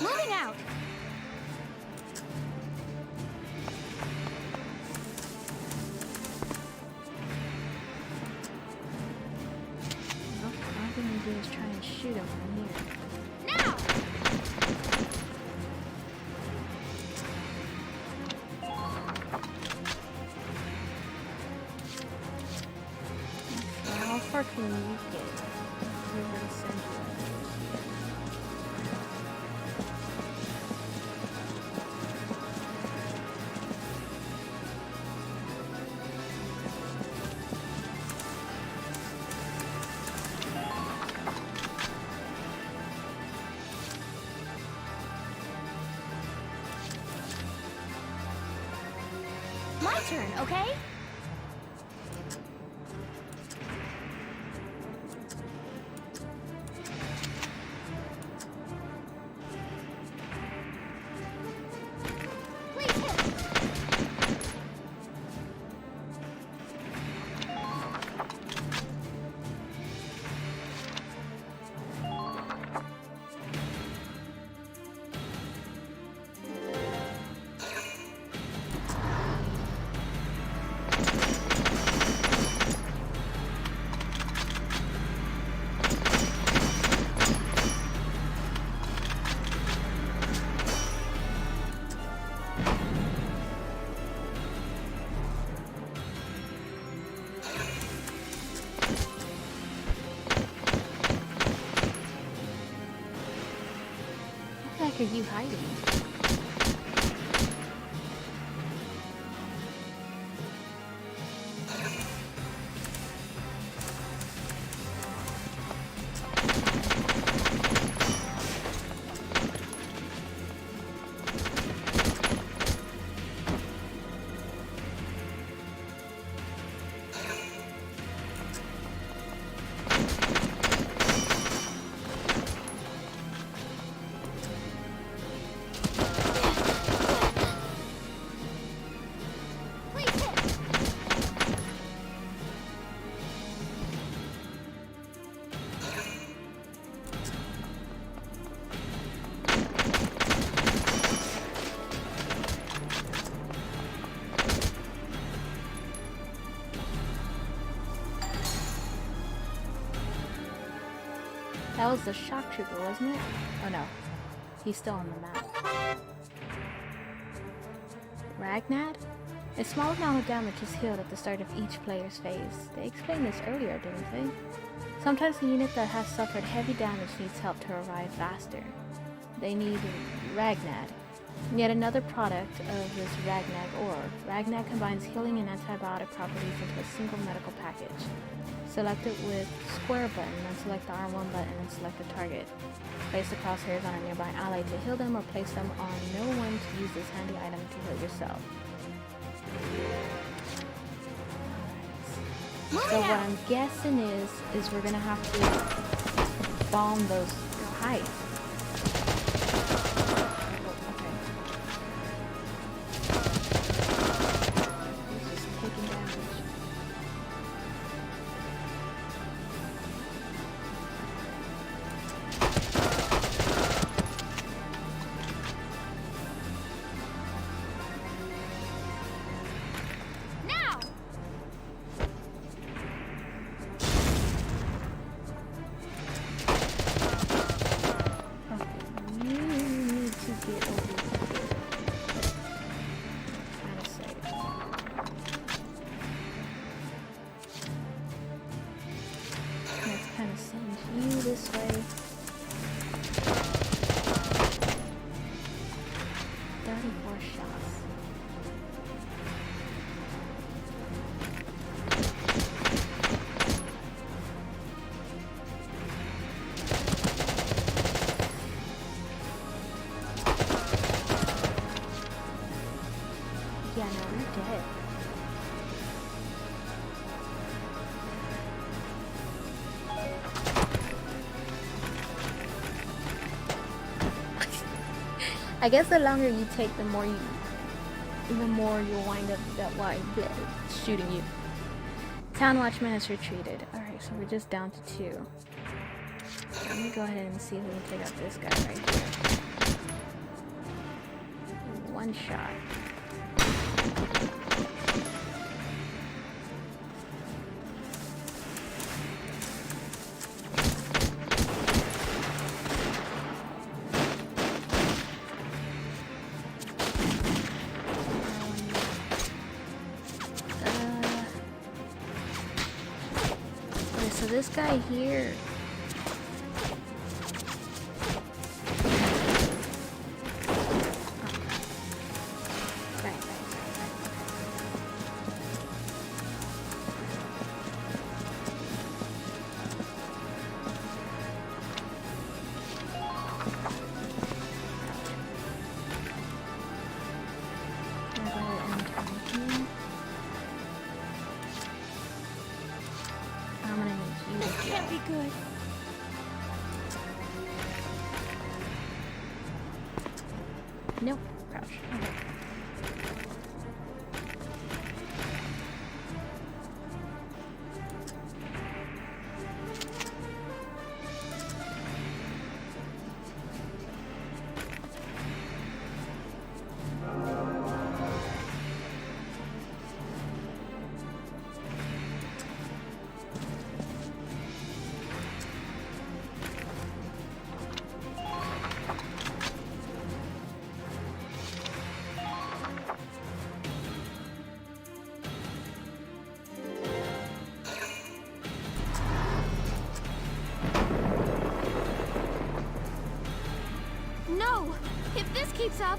Moving out! All I'm gonna do is try and shoot him from here. Now! How far can you get? We're gonna send you over here. My turn, okay? Please hit! Where the heck are you hiding? Please hit! That was the shock trooper, wasn't it? Oh no. He's still on the map. Ragnad? A small amount of damage is healed at the start of each player's phase. They explained this earlier, didn't they? Sometimes a unit that has suffered heavy damage needs help to revive faster. They need Ragnad. Yet another product of this Ragnag ore. Ragnag combines healing and antibiotic properties into a single medical package. Select it with square button, then select the R1 button and select the target. Place the crosshairs on a nearby ally to heal them or place them on no one to use this handy item to heal yourself. So what I'm guessing is we're gonna have to bomb those heights. He's just taking damage. no, you're dead. I guess the longer you take, the more you'll wind up shooting you. Town watchman has retreated. Alright, so we're just down to 2. Let me go ahead and see if we can take out this guy right here. One shot. Okay, so this guy here. Nope. Crouch. Okay. No! If this keeps up...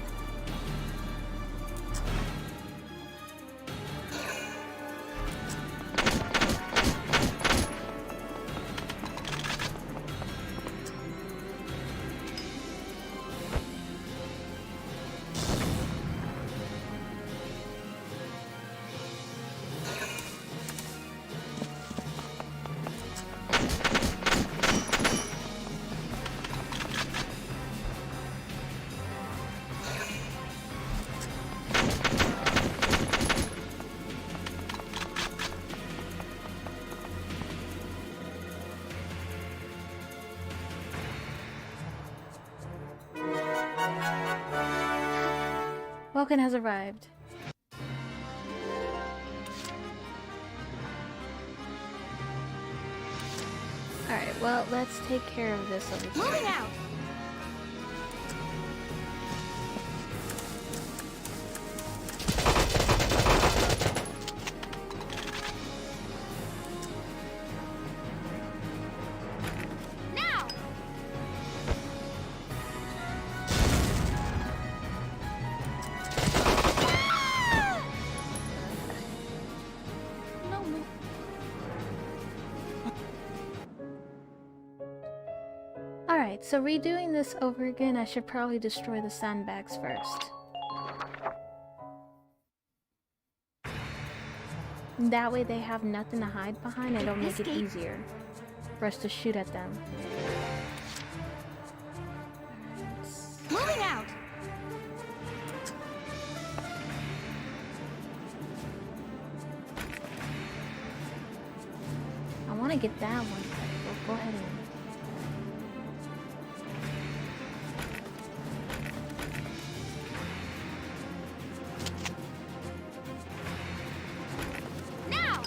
Vulcan has arrived. Alright, well, let's take care of this over here. Moving out! Now! No, no. Alright, so redoing this over again, I should probably destroy the sandbags first. That way they have nothing to hide behind, and it'll make it easier for us to shoot at them. Moving out! I want to get that one, but we'll go ahead and... Now!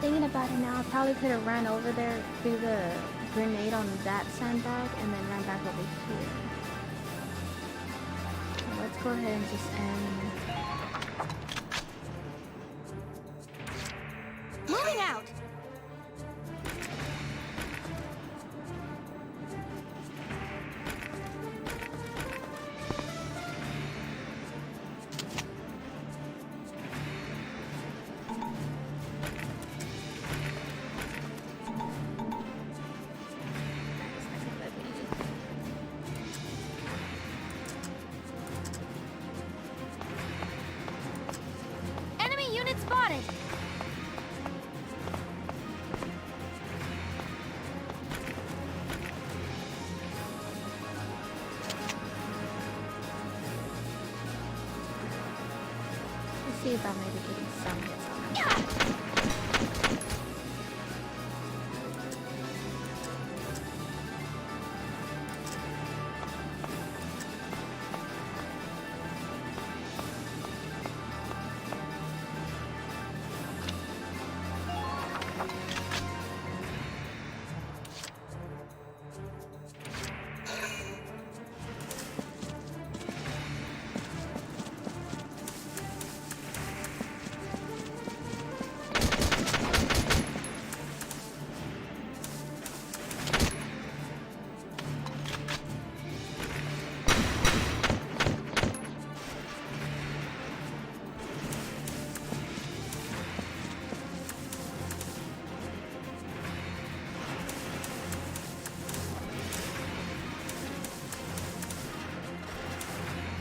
Thinking about it now, I probably could have run over there, threw the grenade on that sandbag, and then ran back over here. So let's go ahead and just end. Moving out! see about maybe getting some hits on him.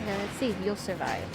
Okay, let's see if you'll survive.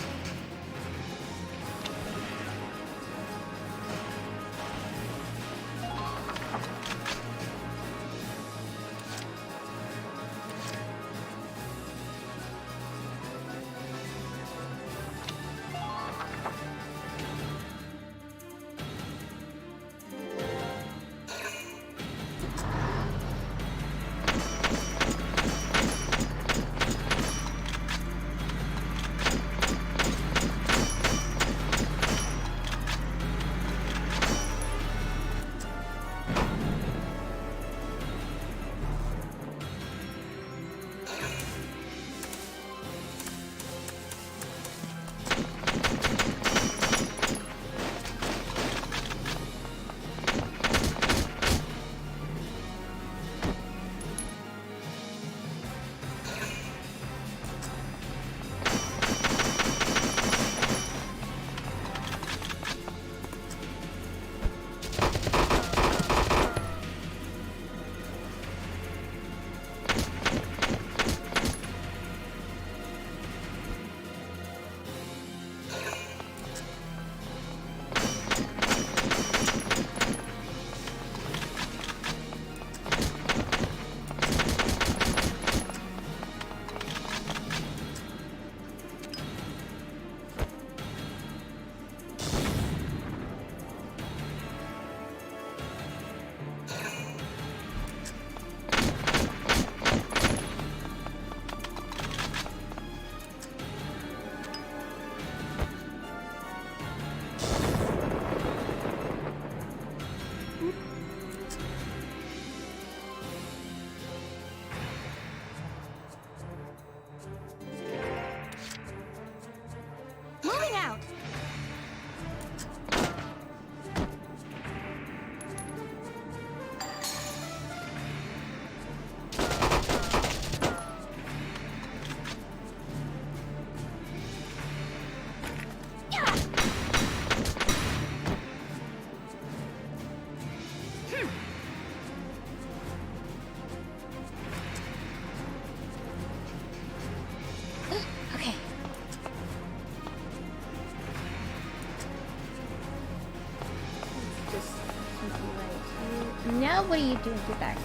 Moving out! Okay. Let's just keep you right here. Now what are you doing? Get back.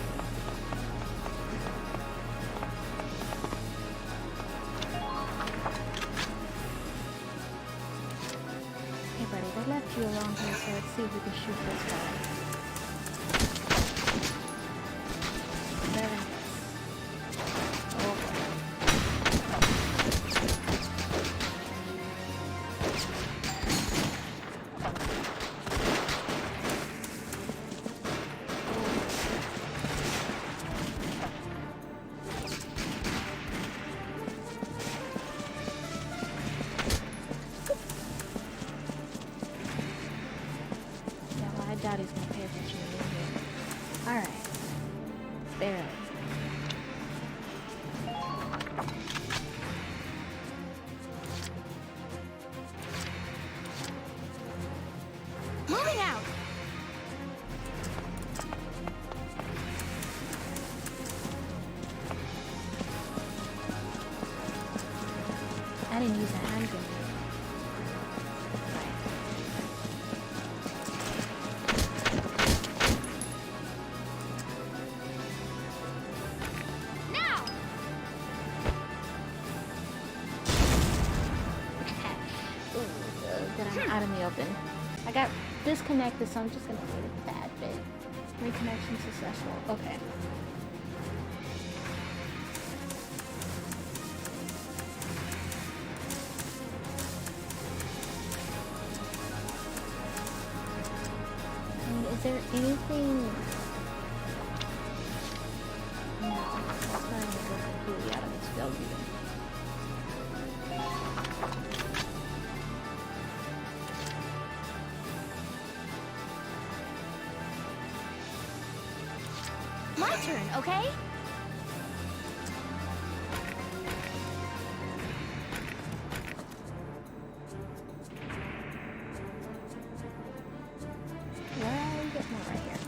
Hey buddy, they left you along here, so let's see if we can shoot this guy. Very nice. Oh boy. Yeah, well, I doubt he's gonna pay attention to me here. Alright. Barely. Moving out! I didn't use a hand grenade. Now! Ooh, good. out in the open. I got disconnected, so I'm just gonna wait a tad bit. Reconnection successful. Okay. And is there anything? No, that's not gonna go completely out of this field either. My turn, okay? Where are we getting it right here?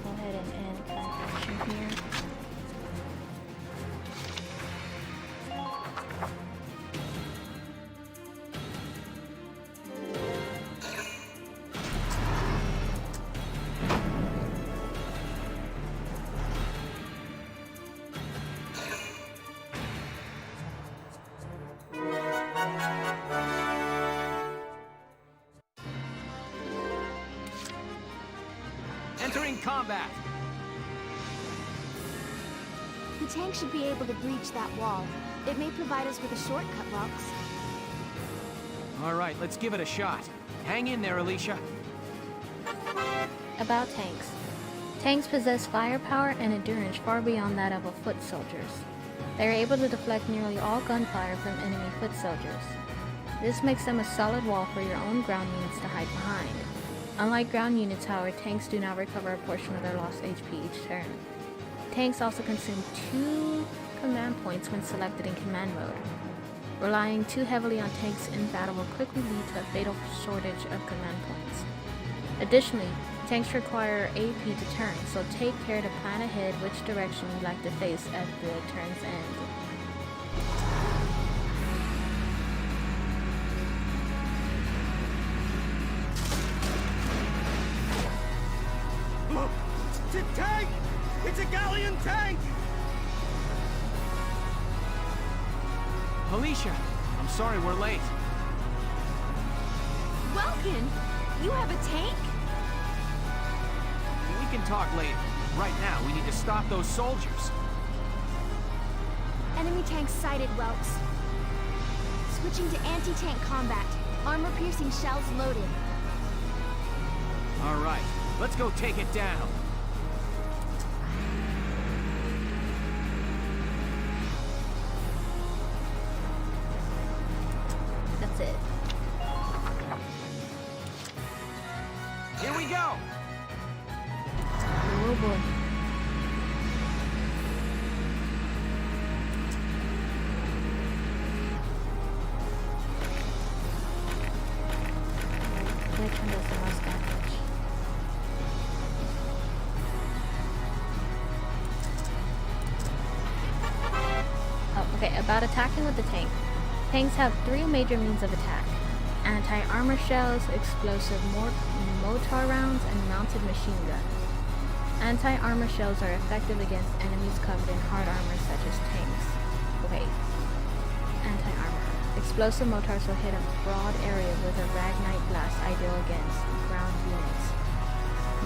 Go ahead and end transaction here. Entering combat! The tank should be able to breach that wall. It may provide us with a shortcut, Valks. Alright, let's give it a shot. Hang in there, Alicia. About tanks. Tanks possess firepower and endurance far beyond that of foot soldiers. They are able to deflect nearly all gunfire from enemy foot soldiers. This makes them a solid wall for your own ground units to hide behind. Unlike ground units, however, tanks do not recover a portion of their lost HP each turn. Tanks also consume 2 command points when selected in command mode. Relying too heavily on tanks in battle will quickly lead to a fatal shortage of command points. Additionally, tanks require AP to turn, so take care to plan ahead which direction you'd like to face at the turn's end. It's a tank! It's a galleon tank! Alicia, I'm sorry we're late. Welkin, you have a tank? We can talk later. Right now, we need to stop those soldiers. Enemy tank sighted, Welks. Switching to anti-tank combat. Armor-piercing shells loaded. Alright, let's go take it down. That's it. Here we go! Oh boy. Which one does the most damage? Oh, okay, about attacking with the tank. Tanks have 3 major means of attack. Anti-armor shells, explosive mortar rounds, and mounted machine gun. Anti-armor shells are effective against enemies covered in hard armor such as tanks. Okay. Anti-armor. Explosive mortars will hit a broad area with a ragnite blast ideal against ground units.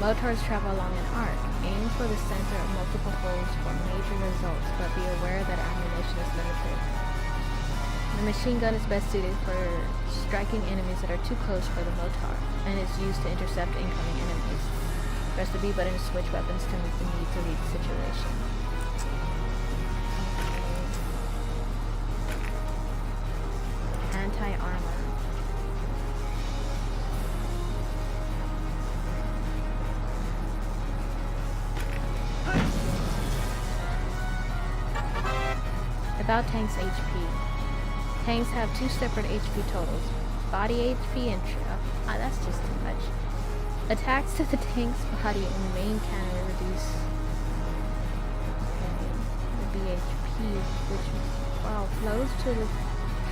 Mortars travel along an arc. Aim for the center of multiple holes for major results, but be aware that ammunition is limited. The machine gun is best suited for striking enemies that are too close for the mortar, and is used to intercept incoming enemies. Press the B button to switch weapons to meet the need to read the situation. Anti-armor. About tanks' HP. Tanks have 2 separate HP totals. Body HP and that's just too much. Attacks to the tank's body and main cannon reduce the BHP, which Wow, flows to the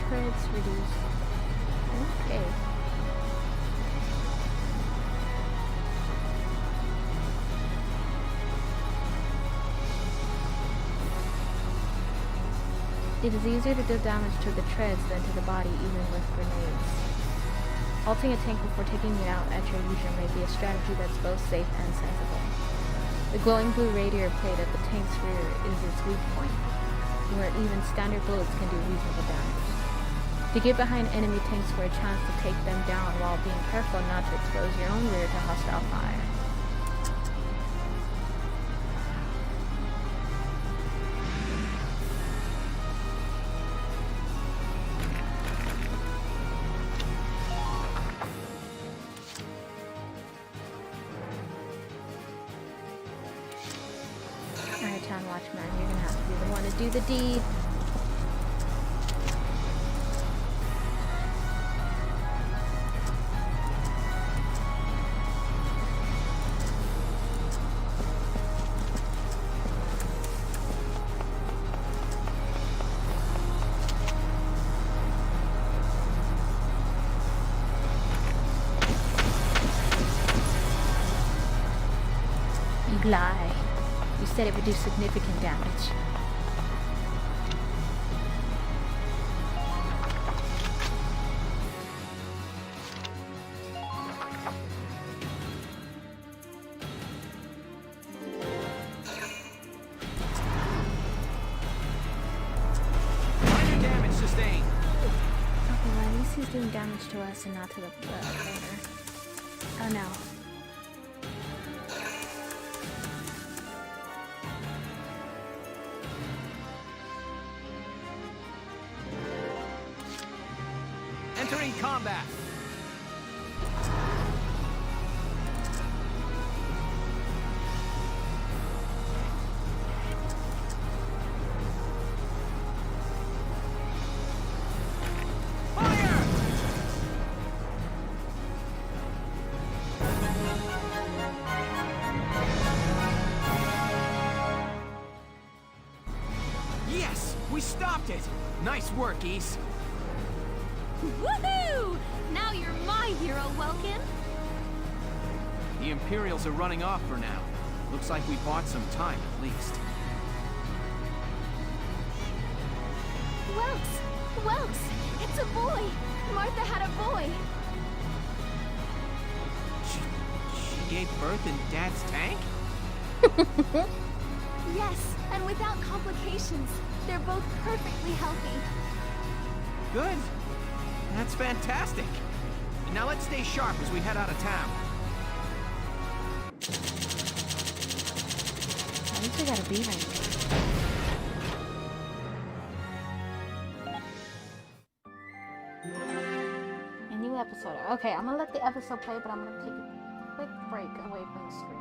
treads reduce. Okay. It is easier to deal damage to the treads than to the body, even with grenades. Halting a tank before taking it out at your leisure may be a strategy that's both safe and sensible. The glowing blue radiator plate at the tank's rear is its weak point, where even standard bullets can do reasonable damage. To get behind enemy tanks for a chance to take them down while being careful not to expose your own rear to hostile fire. Alright, Town Watchman, you're gonna have to be the one to do the deed. You lie. You said it would do significant damage. Minor damage sustained. Okay, well at least he's doing damage to us and not to the player. Oh no. Entering combat. Fire! Yes, we stopped it. Nice work, East. Woohoo! Now you're my hero, Welkin. The Imperials are running off for now. Looks like we bought some time at least. Welks! It's a boy! Martha had a boy! She gave birth in Dad's tank? Yes, and without complications. They're both perfectly healthy. Good. That's fantastic. Now let's stay sharp as we head out of town. At least we got a B rank. A new episode. Okay, I'm gonna let the episode play, but I'm gonna take a quick break away from the screen.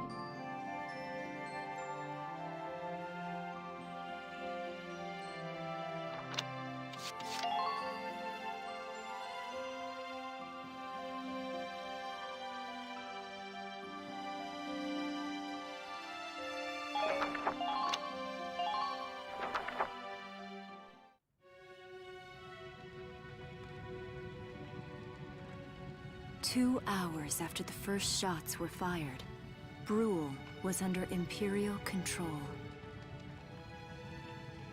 Two hours after the first shots were fired, Brule was under Imperial control.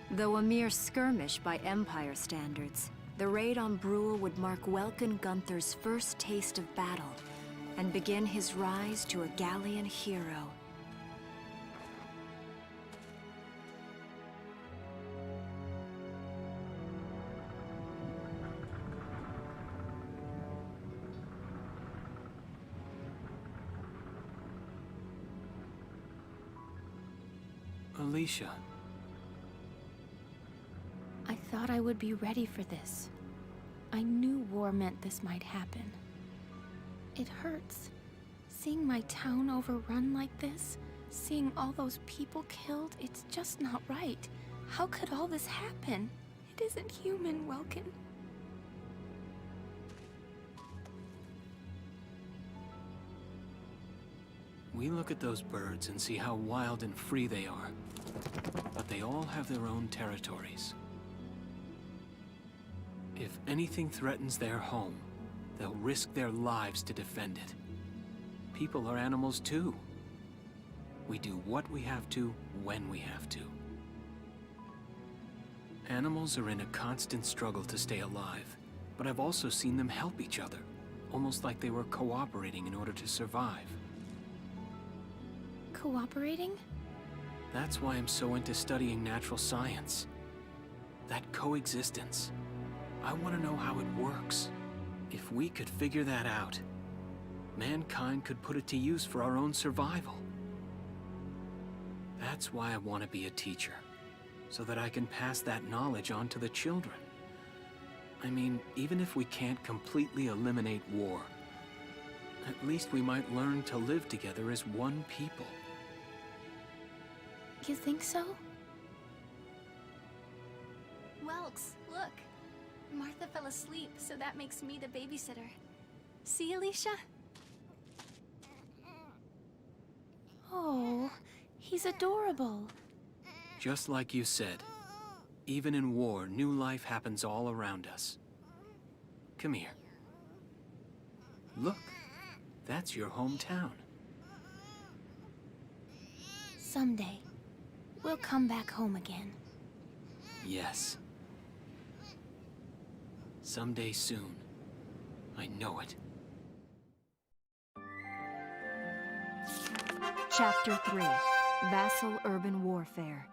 Though a mere skirmish by Empire standards, the raid on Brule would mark Welkin Gunther's first taste of battle and begin his rise to a Gallian hero. Alicia. I thought I would be ready for this. I knew war meant this might happen. It hurts. Seeing my town overrun like this, seeing all those people killed, it's just not right. How could all this happen? It isn't human, Welkin. We look at those birds and see how wild and free they are. But they all have their own territories. If anything threatens their home, they'll risk their lives to defend it. People are animals too. We do what we have to, when we have to. Animals are in a constant struggle to stay alive, but I've also seen them help each other, almost like they were cooperating in order to survive. Cooperating? That's why I'm so into studying natural science. That coexistence. I want to know how it works. If we could figure that out, mankind could put it to use for our own survival. That's why I want to be a teacher, so that I can pass that knowledge on to the children. I mean, even if we can't completely eliminate war, at least we might learn to live together as one people. You think so? Welks, look. Martha fell asleep, so that makes me the babysitter. See, Alicia? Oh, he's adorable. Just like you said, even in war, new life happens all around us. Come here. Look, that's your hometown. Someday, we'll come back home again. Yes. Someday soon. I know it. Chapter 3. Vassal Urban Warfare.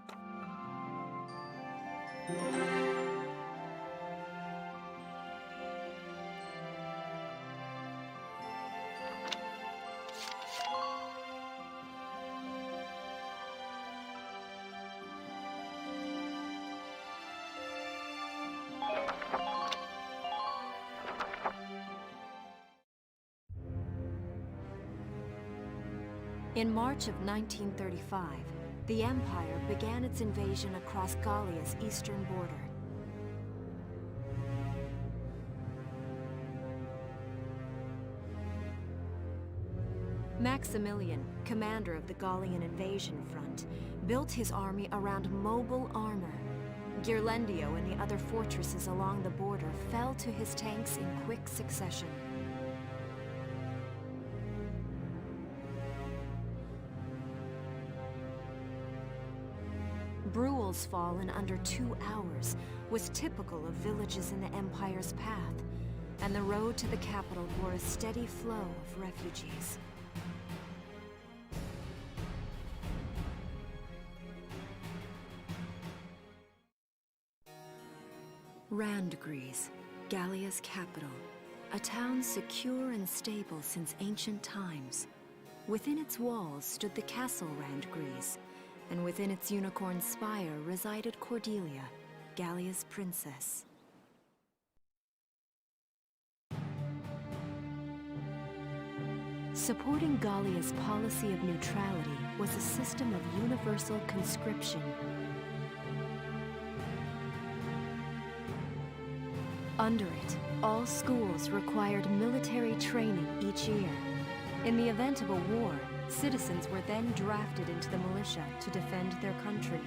In March of 1935, the Empire began its invasion across Gallia's eastern border. Maximilian, commander of the Gallian invasion front, built his army around mobile armor. Ghirlandaio and the other fortresses along the border fell to his tanks in quick succession. Bruhl's fall in under 2 hours was typical of villages in the Empire's path, and the road to the capital bore a steady flow of refugees. Randgries, Gallia's capital, a town secure and stable since ancient times. Within its walls stood the castle Randgries, and within its unicorn spire resided Cordelia, Gallia's princess. Supporting Gallia's policy of neutrality was a system of universal conscription. Under it, all schools required military training each year. In the event of a war, citizens were then drafted into the militia to defend their country.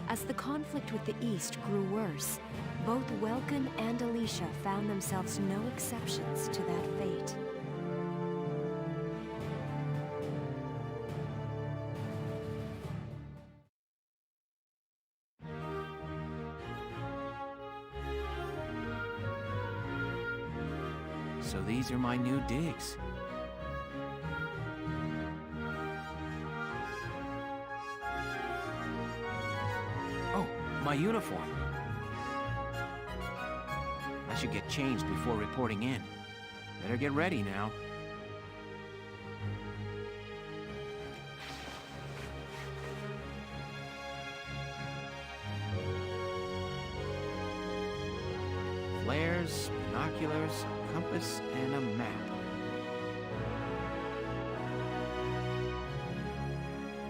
As the conflict with the East grew worse, both Welkin and Alicia found themselves no exceptions to that fate. So these are my new digs. Oh, my uniform. I should get changed before reporting in. Better get ready now. Flares, binoculars, compass, and a map.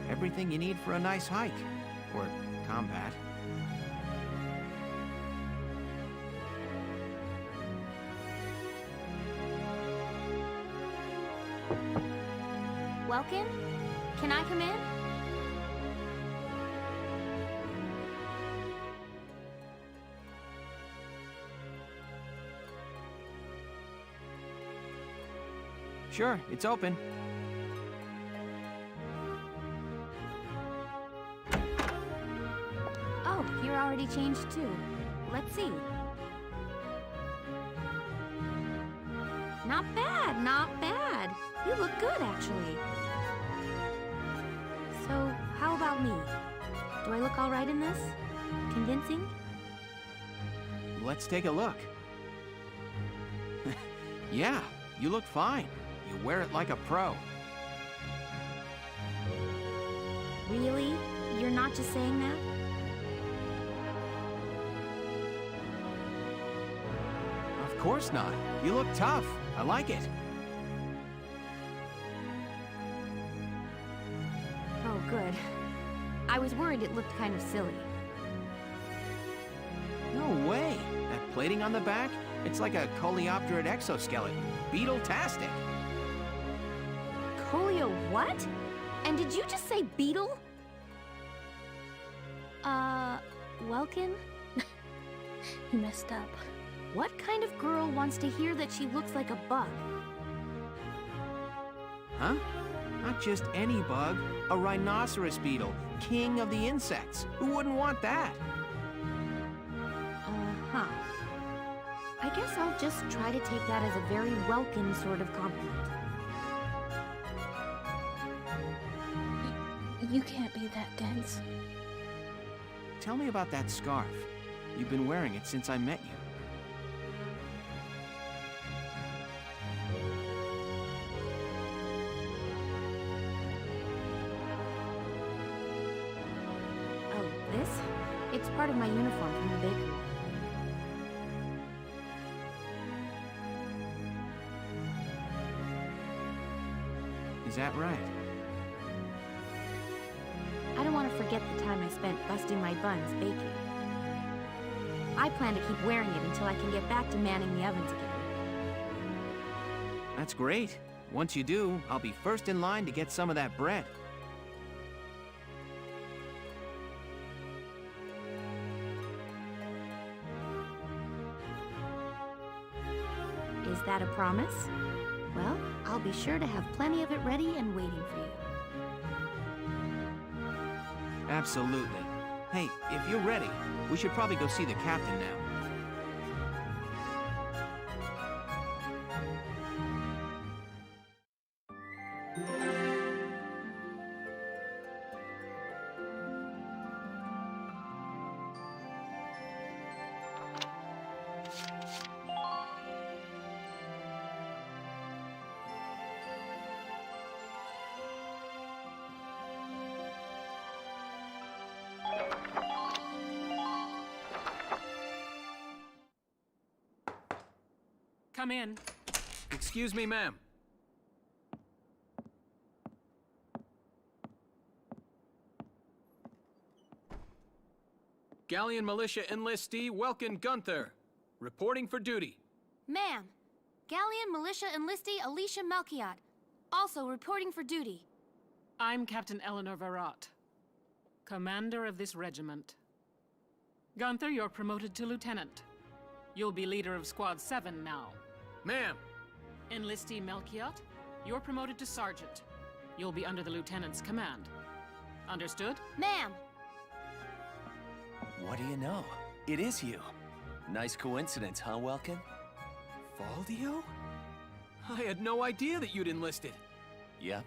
Everything you need for a nice hike, or combat. Welkin? Can I come in? Sure, it's open. Oh, you're already changed too. Let's see. Not bad, not bad. You look good, actually. So, how about me? Do I look all right in this? Convincing? Let's take a look. Yeah, you look fine. You wear it like a pro. Really? You're not just saying that? Of course not. You look tough. I like it. Oh, good. I was worried it looked kind of silly. No way. That plating on the back, it's like a coleopterate exoskeleton. Beetle-tastic. Colio what? And did you just say beetle? Welkin? You messed up. What kind of girl wants to hear that she looks like a bug? Huh? Not just any bug. A rhinoceros beetle. King of the insects. Who wouldn't want that? Uh-huh. I guess I'll just try to take that as a very welcome sort of compliment. You can't be that dense. Tell me about that scarf. You've been wearing it since I met you. Oh, this? It's part of my uniform from the bakery. Is that right? I don't want to forget the time I spent busting my buns baking. I plan to keep wearing it until I can get back to manning the ovens again. That's great. Once you do, I'll be first in line to get some of that bread. Is that a promise? Well, I'll be sure to have plenty of it ready and waiting for you. Absolutely. Hey, if you're ready, we should probably go see the captain now. Come in. Excuse me, ma'am. Galleon Militia enlistee Welkin Gunther, reporting for duty. Ma'am, Galleon Militia Enlistee Alicia Melchiot, also reporting for duty. I'm Captain Eleanor Varrot, commander of this regiment. Gunther, you're promoted to lieutenant. You'll be leader of Squad 7 now. Ma'am! Enlistee Melchiot, you're promoted to sergeant. You'll be under the lieutenant's command. Understood? Ma'am! What do you know? It is you. Nice coincidence, huh, Welkin? Valdio? I had no idea that you'd enlisted. Yep.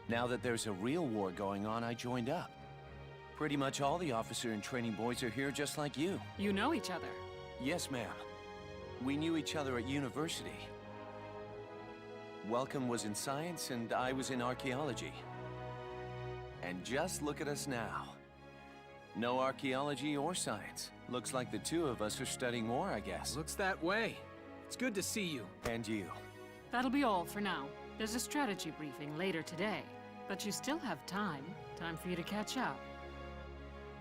Now that there's a real war going on, I joined up. Pretty much all the officer and training boys are here just like you. You know each other? Yes, ma'am. We knew each other at university. Welcome was in science and I was in archaeology. And just look at us now. No archaeology or science. Looks like the two of us are studying more, I guess. Looks that way. It's good to see you. And you. That'll be all for now. There's a strategy briefing later today, but you still have time. Time for you to catch up.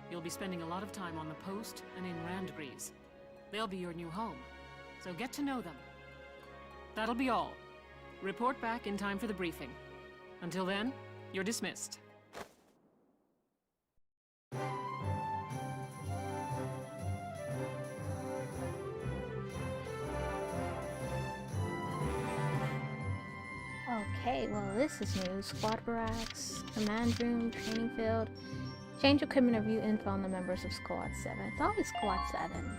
You'll be spending a lot of time on the post and in Randgrease. They'll be your new home, so get to know them. That'll be all. Report back in time for the briefing. Until then, you're dismissed. Okay, well this is new. Squad barracks, command room, training field. Change equipment and view info on the members of Squad 7. It's always Squad 7.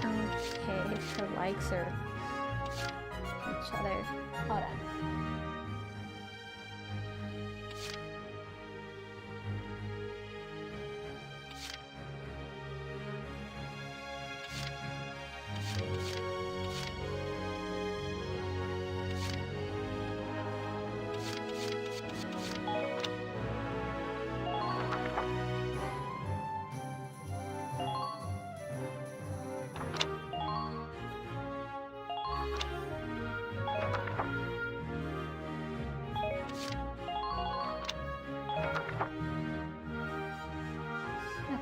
Okay, her likes are each other. Hold on.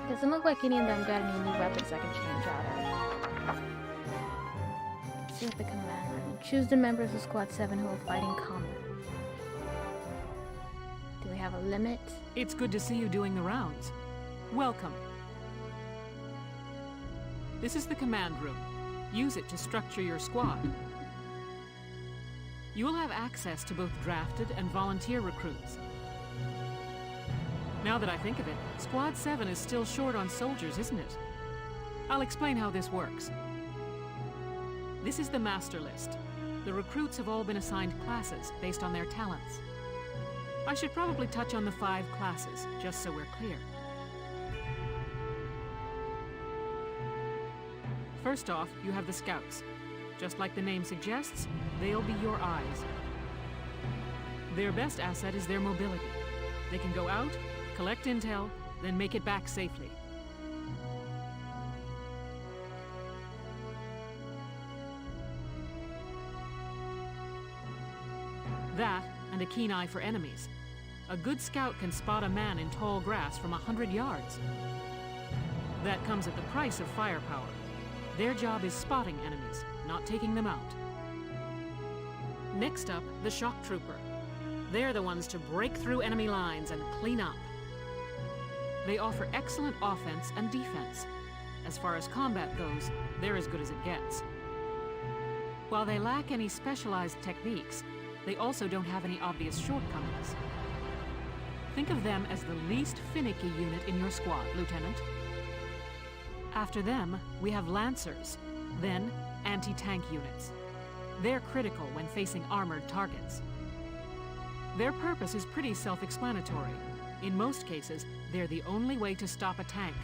Doesn't look like any of them got any new weapons I can change out of. Let's see what the command room. Choose the members of Squad 7 who will fight in combat. Do we have a limit? It's good to see you doing the rounds. Welcome. This is the command room. Use it to structure your squad. You will have access to both drafted and volunteer recruits. Now that I think of it, Squad 7 is still short on soldiers, isn't it? I'll explain how this works. This is the master list. The recruits have all been assigned classes based on their talents. I should probably touch on the 5 classes, just so we're clear. First off, you have the scouts. Just like the name suggests, they'll be your eyes. Their best asset is their mobility. They can go out, collect intel, then make it back safely. That, and a keen eye for enemies. A good scout can spot a man in tall grass from 100 yards. That comes at the price of firepower. Their job is spotting enemies, not taking them out. Next up, the shock trooper. They're the ones to break through enemy lines and clean up. They offer excellent offense and defense. As far as combat goes, they're as good as it gets. While they lack any specialized techniques, they also don't have any obvious shortcomings. Think of them as the least finicky unit in your squad, Lieutenant. After them, we have Lancers, then anti-tank units. They're critical when facing armored targets. Their purpose is pretty self-explanatory. In most cases, they're the only way to stop a tank.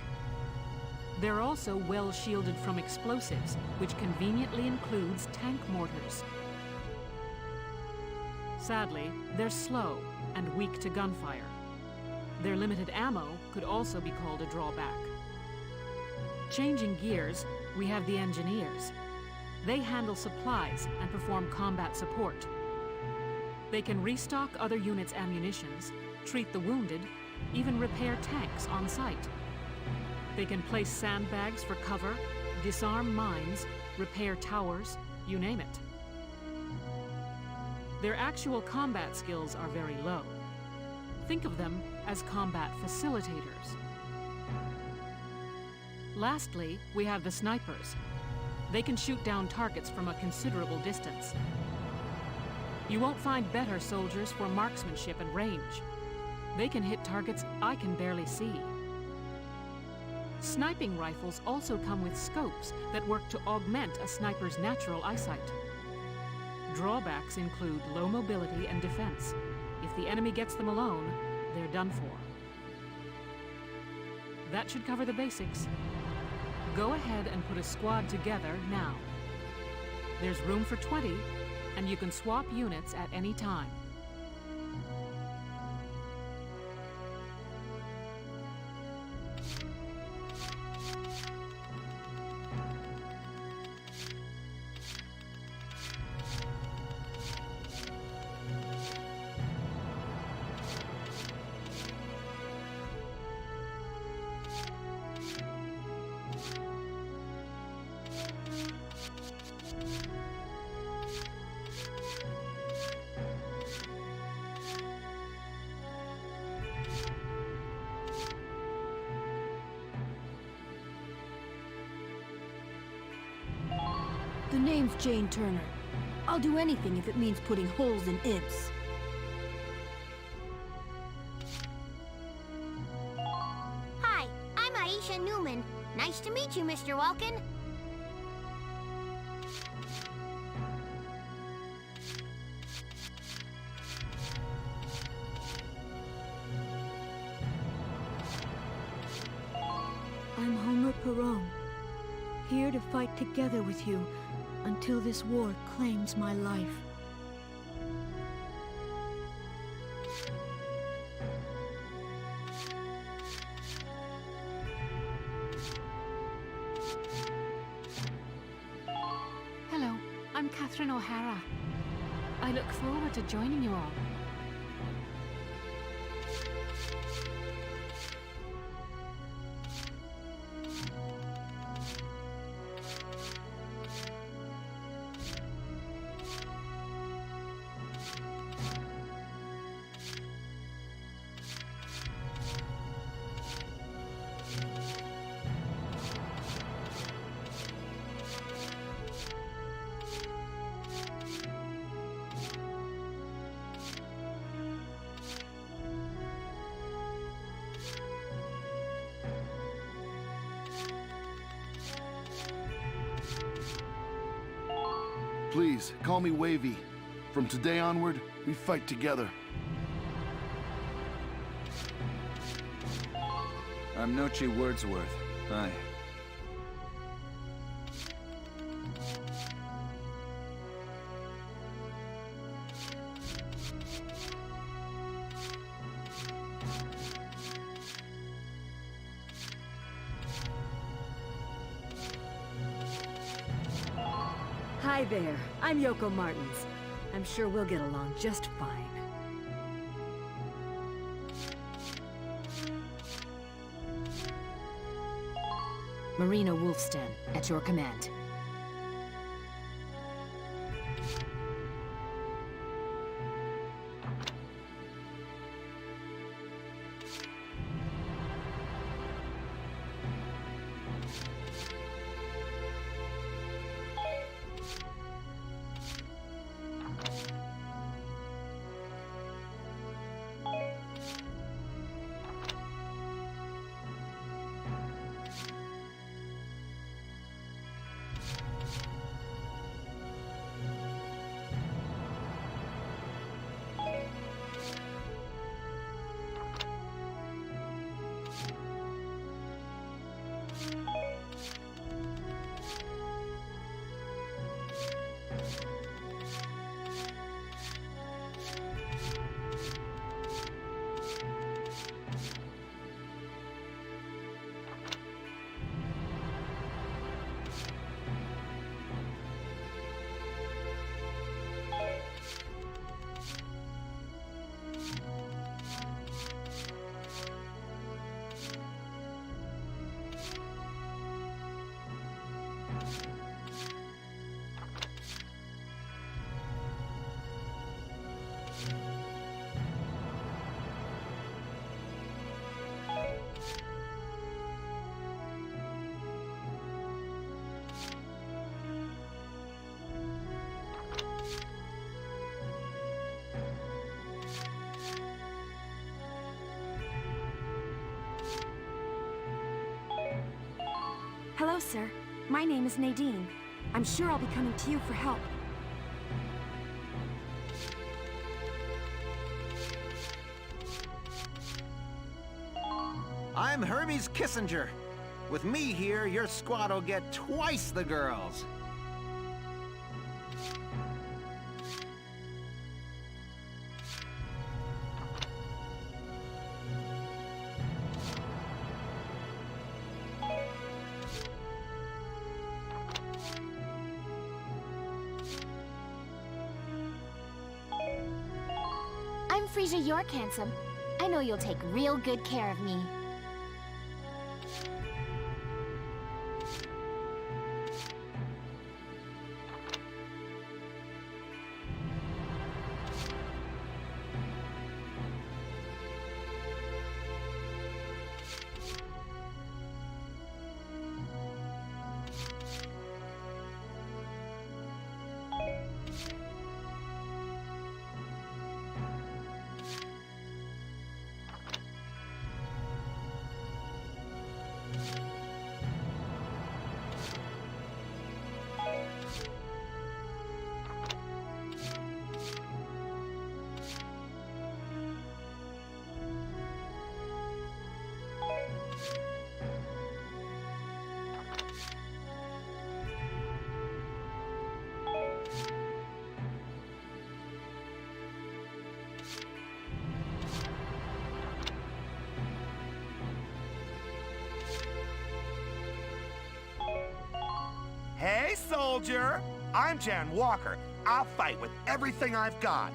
They're also well shielded from explosives, which conveniently includes tank mortars. Sadly, they're slow and weak to gunfire. Their limited ammo could also be called a drawback. Changing gears, we have the engineers. They handle supplies and perform combat support. They can restock other units' ammunitions, treat the wounded, even repair tanks on site. They can place sandbags for cover, disarm mines, repair towers, you name it. Their actual combat skills are very low. Think of them as combat facilitators. Lastly, we have the snipers. They can shoot down targets from a considerable distance. You won't find better soldiers for marksmanship and range. They can hit targets I can barely see. Sniping rifles also come with scopes that work to augment a sniper's natural eyesight. Drawbacks include low mobility and defense. If the enemy gets them alone, they're done for. That should cover the basics. Go ahead and put a squad together now. There's room for 20, and you can swap units at any time. name's Jane Turner. I'll do anything if it means putting holes in imps. Hi, I'm Aisha Newman. Nice to meet you, Mr. Welkin. I'm Homer Perone, here to fight together with you until this war claims my life. Hello, I'm Catherine O'Hara. I look forward to joining you all. Please, call me Wavy. From today onward, we fight together. I'm Nochi Wordsworth. Hi. Hi there, I'm Yoko Martins. I'm sure we'll get along just fine. Marina Wolfstan, at your command. Hello, sir. My name is Nadine. I'm sure I'll be coming to you for help. I'm Hermes Kissinger. With me here, your squad will get twice the girls. I'm Frisia York, handsome. I know you'll take real good care of me. soldier. I'm Jan Walker. I'll fight with everything I've got.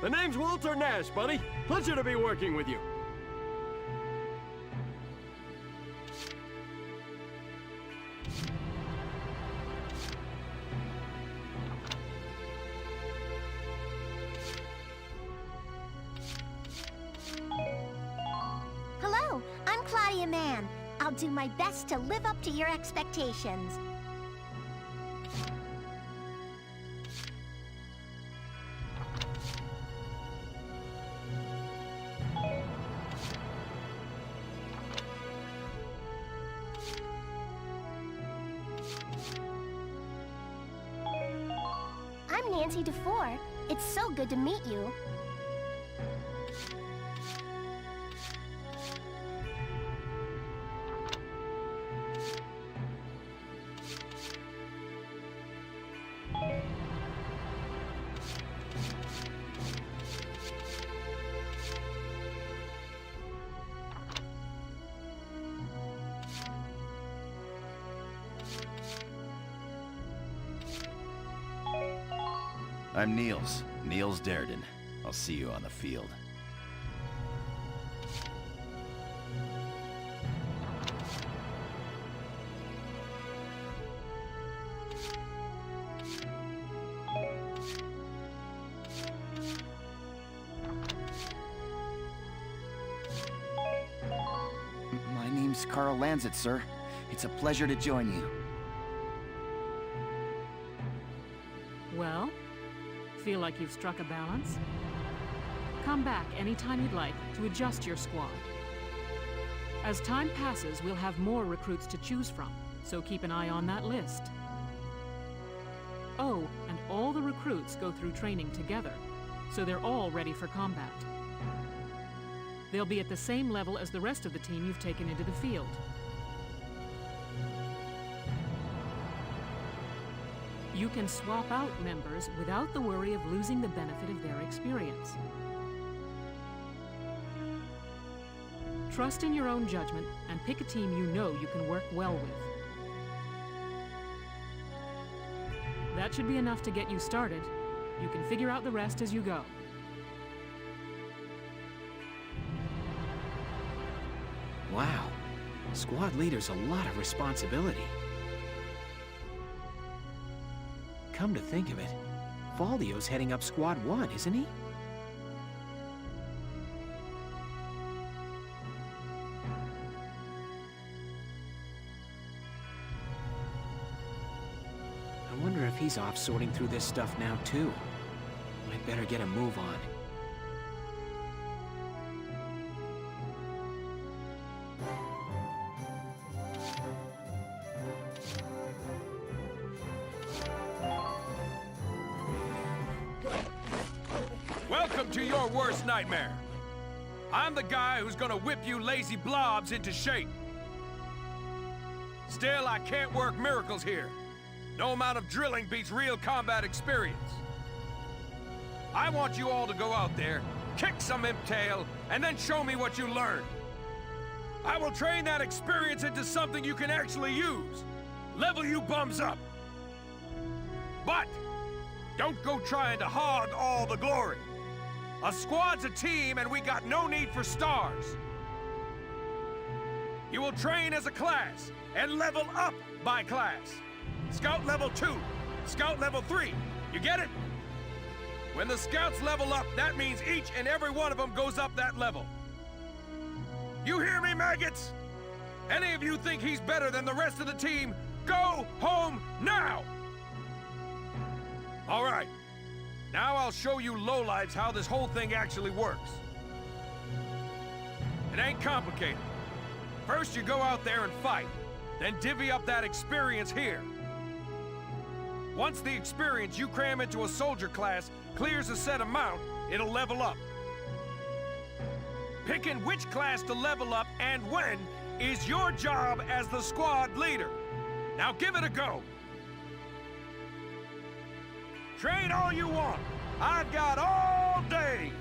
The name's Walter Nash, buddy. Pleasure to be working with you. Hello, I'm Claudia Mann. I'll do my best to live up to your expectations. I'm Nancy DeFore. It's so good to meet you. I'm Niels Darden. I'll see you on the field. My name's Carl Lanzett, sir. It's a pleasure to join you. Well? Feel like you've struck a balance? Come back anytime you'd like to adjust your squad. As time passes, we'll have more recruits to choose from, so keep an eye on that list. Oh, and all the recruits go through training together, so they're all ready for combat. They'll be at the same level as the rest of the team you've taken into the field. You can swap out members without the worry of losing the benefit of their experience. Trust in your own judgment and pick a team you know you can work well with. That should be enough to get you started. You can figure out the rest as you go. Wow. Squad leader's a lot of responsibility. Come to think of it, Valdio's heading up Squad 1, isn't he? I wonder if he's off sorting through this stuff now, too. I'd better get a move on. Welcome to your worst nightmare. I'm the guy who's gonna whip you lazy blobs into shape. Still, I can't work miracles here. No amount of drilling beats real combat experience. I want you all to go out there, kick some imp tail, and then show me what you learned. I will train that experience into something you can actually use. Level you bums up. But don't go trying to hog all the glory. A squad's a team, and we got no need for stars. You will train as a class, and level up by class. Scout level 2, Scout level 3. You get it? When the Scouts level up, that means each and every one of them goes up that level. You hear me, maggots? Any of you think he's better than the rest of the team, go home now! All right. Now I'll show you lowlifes how this whole thing actually works. It ain't complicated. First you go out there and fight, then divvy up that experience here. Once the experience you cram into a soldier class clears a set amount, it'll level up. Picking which class to level up and when is your job as the squad leader. Now give it a go. Train all you want. I've got all day.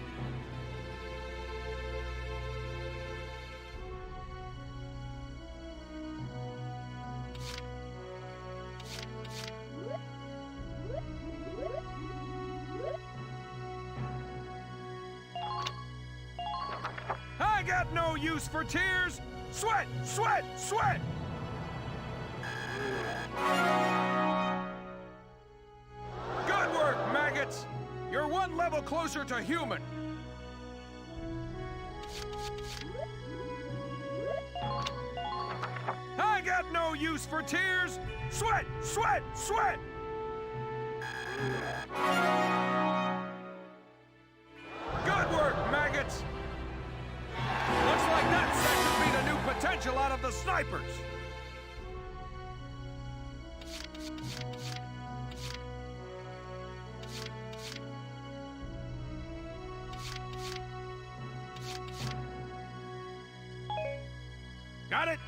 I got no use for tears. Sweat, sweat, sweat. Good work, maggots. You're one level closer to human. I got no use for tears. Sweat, sweat, sweat. Good work, maggots. Looks like that section beat a new potential out of the snipers. Got it?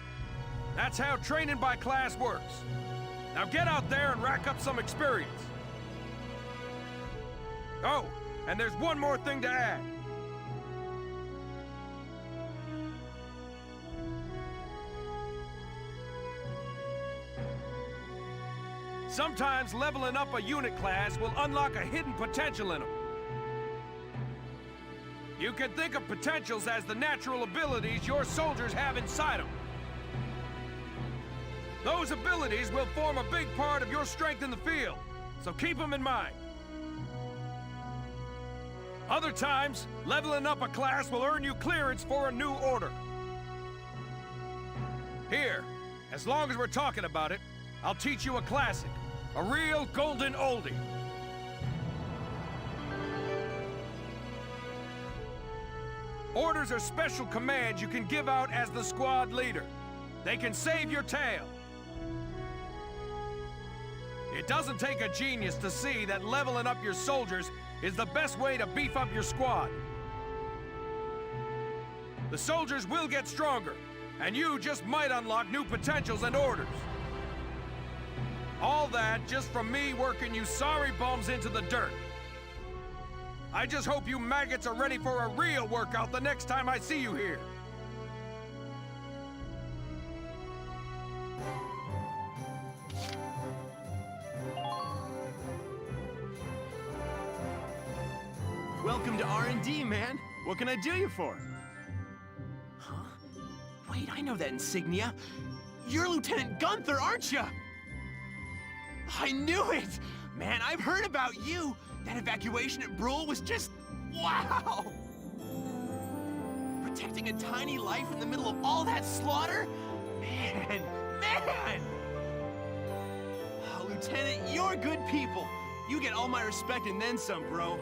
That's how training by class works. Now get out there and rack up some experience. Oh, and there's one more thing to add. Sometimes leveling up a unit class will unlock a hidden potential in them. You can think of potentials as the natural abilities your soldiers have inside them. Those abilities will form a big part of your strength in the field, so keep them in mind. Other times, leveling up a class will earn you clearance for a new order. Here, as long as we're talking about it, I'll teach you a classic, a real golden oldie. Orders are special commands you can give out as the squad leader. They can save your tail. It doesn't take a genius to see that leveling up your soldiers is the best way to beef up your squad. The soldiers will get stronger, and you just might unlock new potentials and orders. All that just from me working you sorry bums into the dirt. I just hope you maggots are ready for a real workout the next time I see you here. Welcome to R&D, man. What can I do you for? Huh? Wait, I know that insignia. You're Lieutenant Gunther, aren't you? I knew it! Man, I've heard about you. That evacuation at Brule was just... wow! Protecting a tiny life in the middle of all that slaughter? Man! Oh, Lieutenant, you're good people. You get all my respect and then some, bro.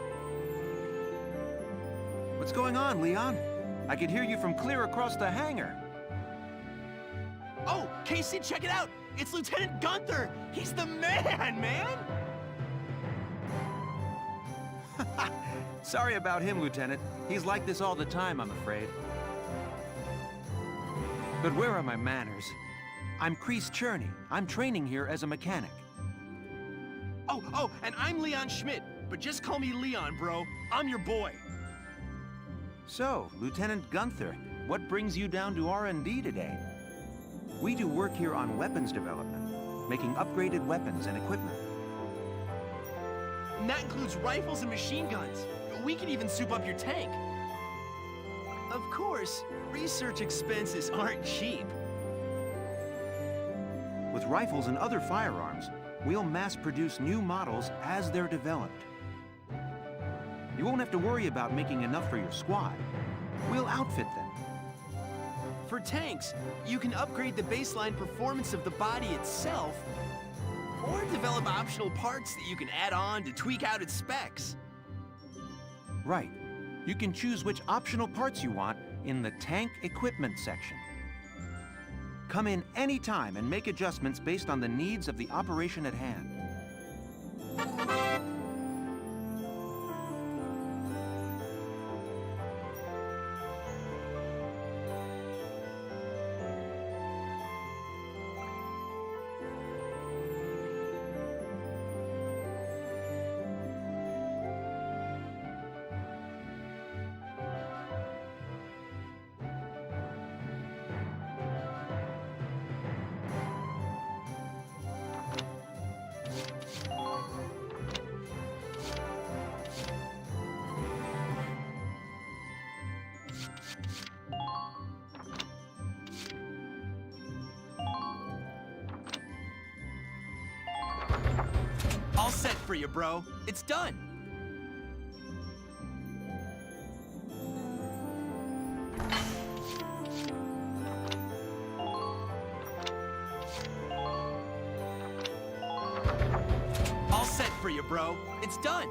What's going on, Leon? I could hear you from clear across the hangar. Oh, Casey, check it out! It's Lieutenant Gunther! He's the man! Sorry about him, Lieutenant. He's like this all the time, I'm afraid. But where are my manners? I'm Kreese Cherney. I'm training here as a mechanic. Oh, and I'm Leon Schmidt, but just call me Leon, bro. I'm your boy. So, Lieutenant Gunther, what brings you down to R&D today? We do work here on weapons development, making upgraded weapons and equipment. And that includes rifles and machine guns. We can even soup up your tank. Of course, research expenses aren't cheap. With rifles and other firearms, we'll mass-produce new models as they're developed. You won't have to worry about making enough for your squad. We'll outfit them. For tanks, you can upgrade the baseline performance of the body itself, or develop optional parts that you can add on to tweak out its specs. Right. You can choose which optional parts you want in the tank equipment section. Come in any time and make adjustments based on the needs of the operation at hand. All set for you, bro. It's done. All set for you, bro. It's done.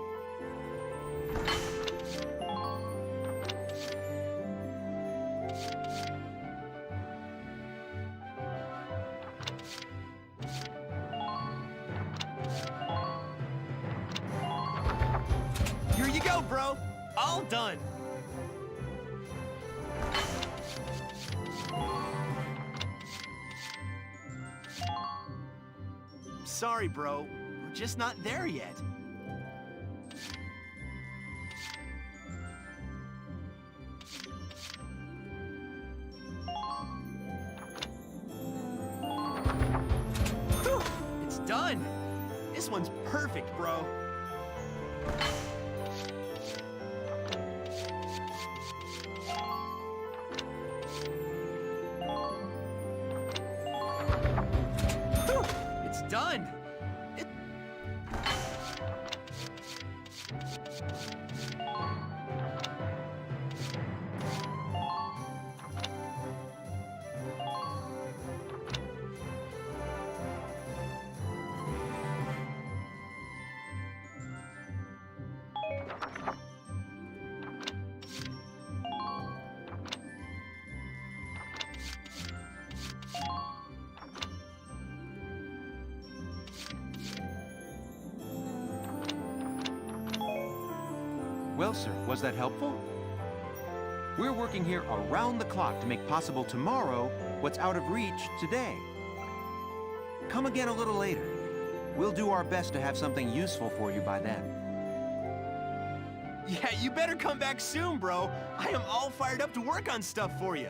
Here you go, bro. All done. Sorry, bro. We're just not there yet. Whew, it's done. This one's perfect, bro. Whew, it's done. Well, sir, was that helpful? We're working here around the clock to make possible tomorrow what's out of reach today. Come again a little later. We'll do our best to have something useful for you by then. Yeah, you better come back soon, bro. I am all fired up to work on stuff for you.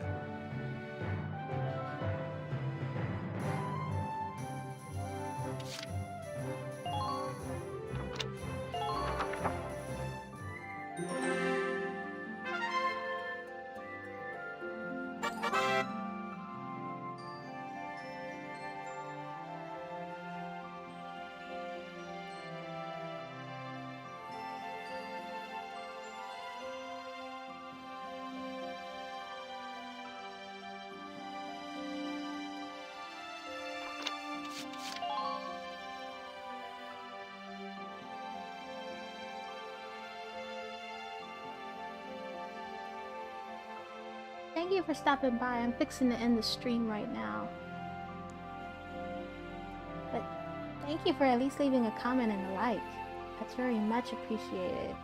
Thank you for stopping by. I'm fixing to end the stream right now. But thank you for at least leaving a comment and a like. That's very much appreciated.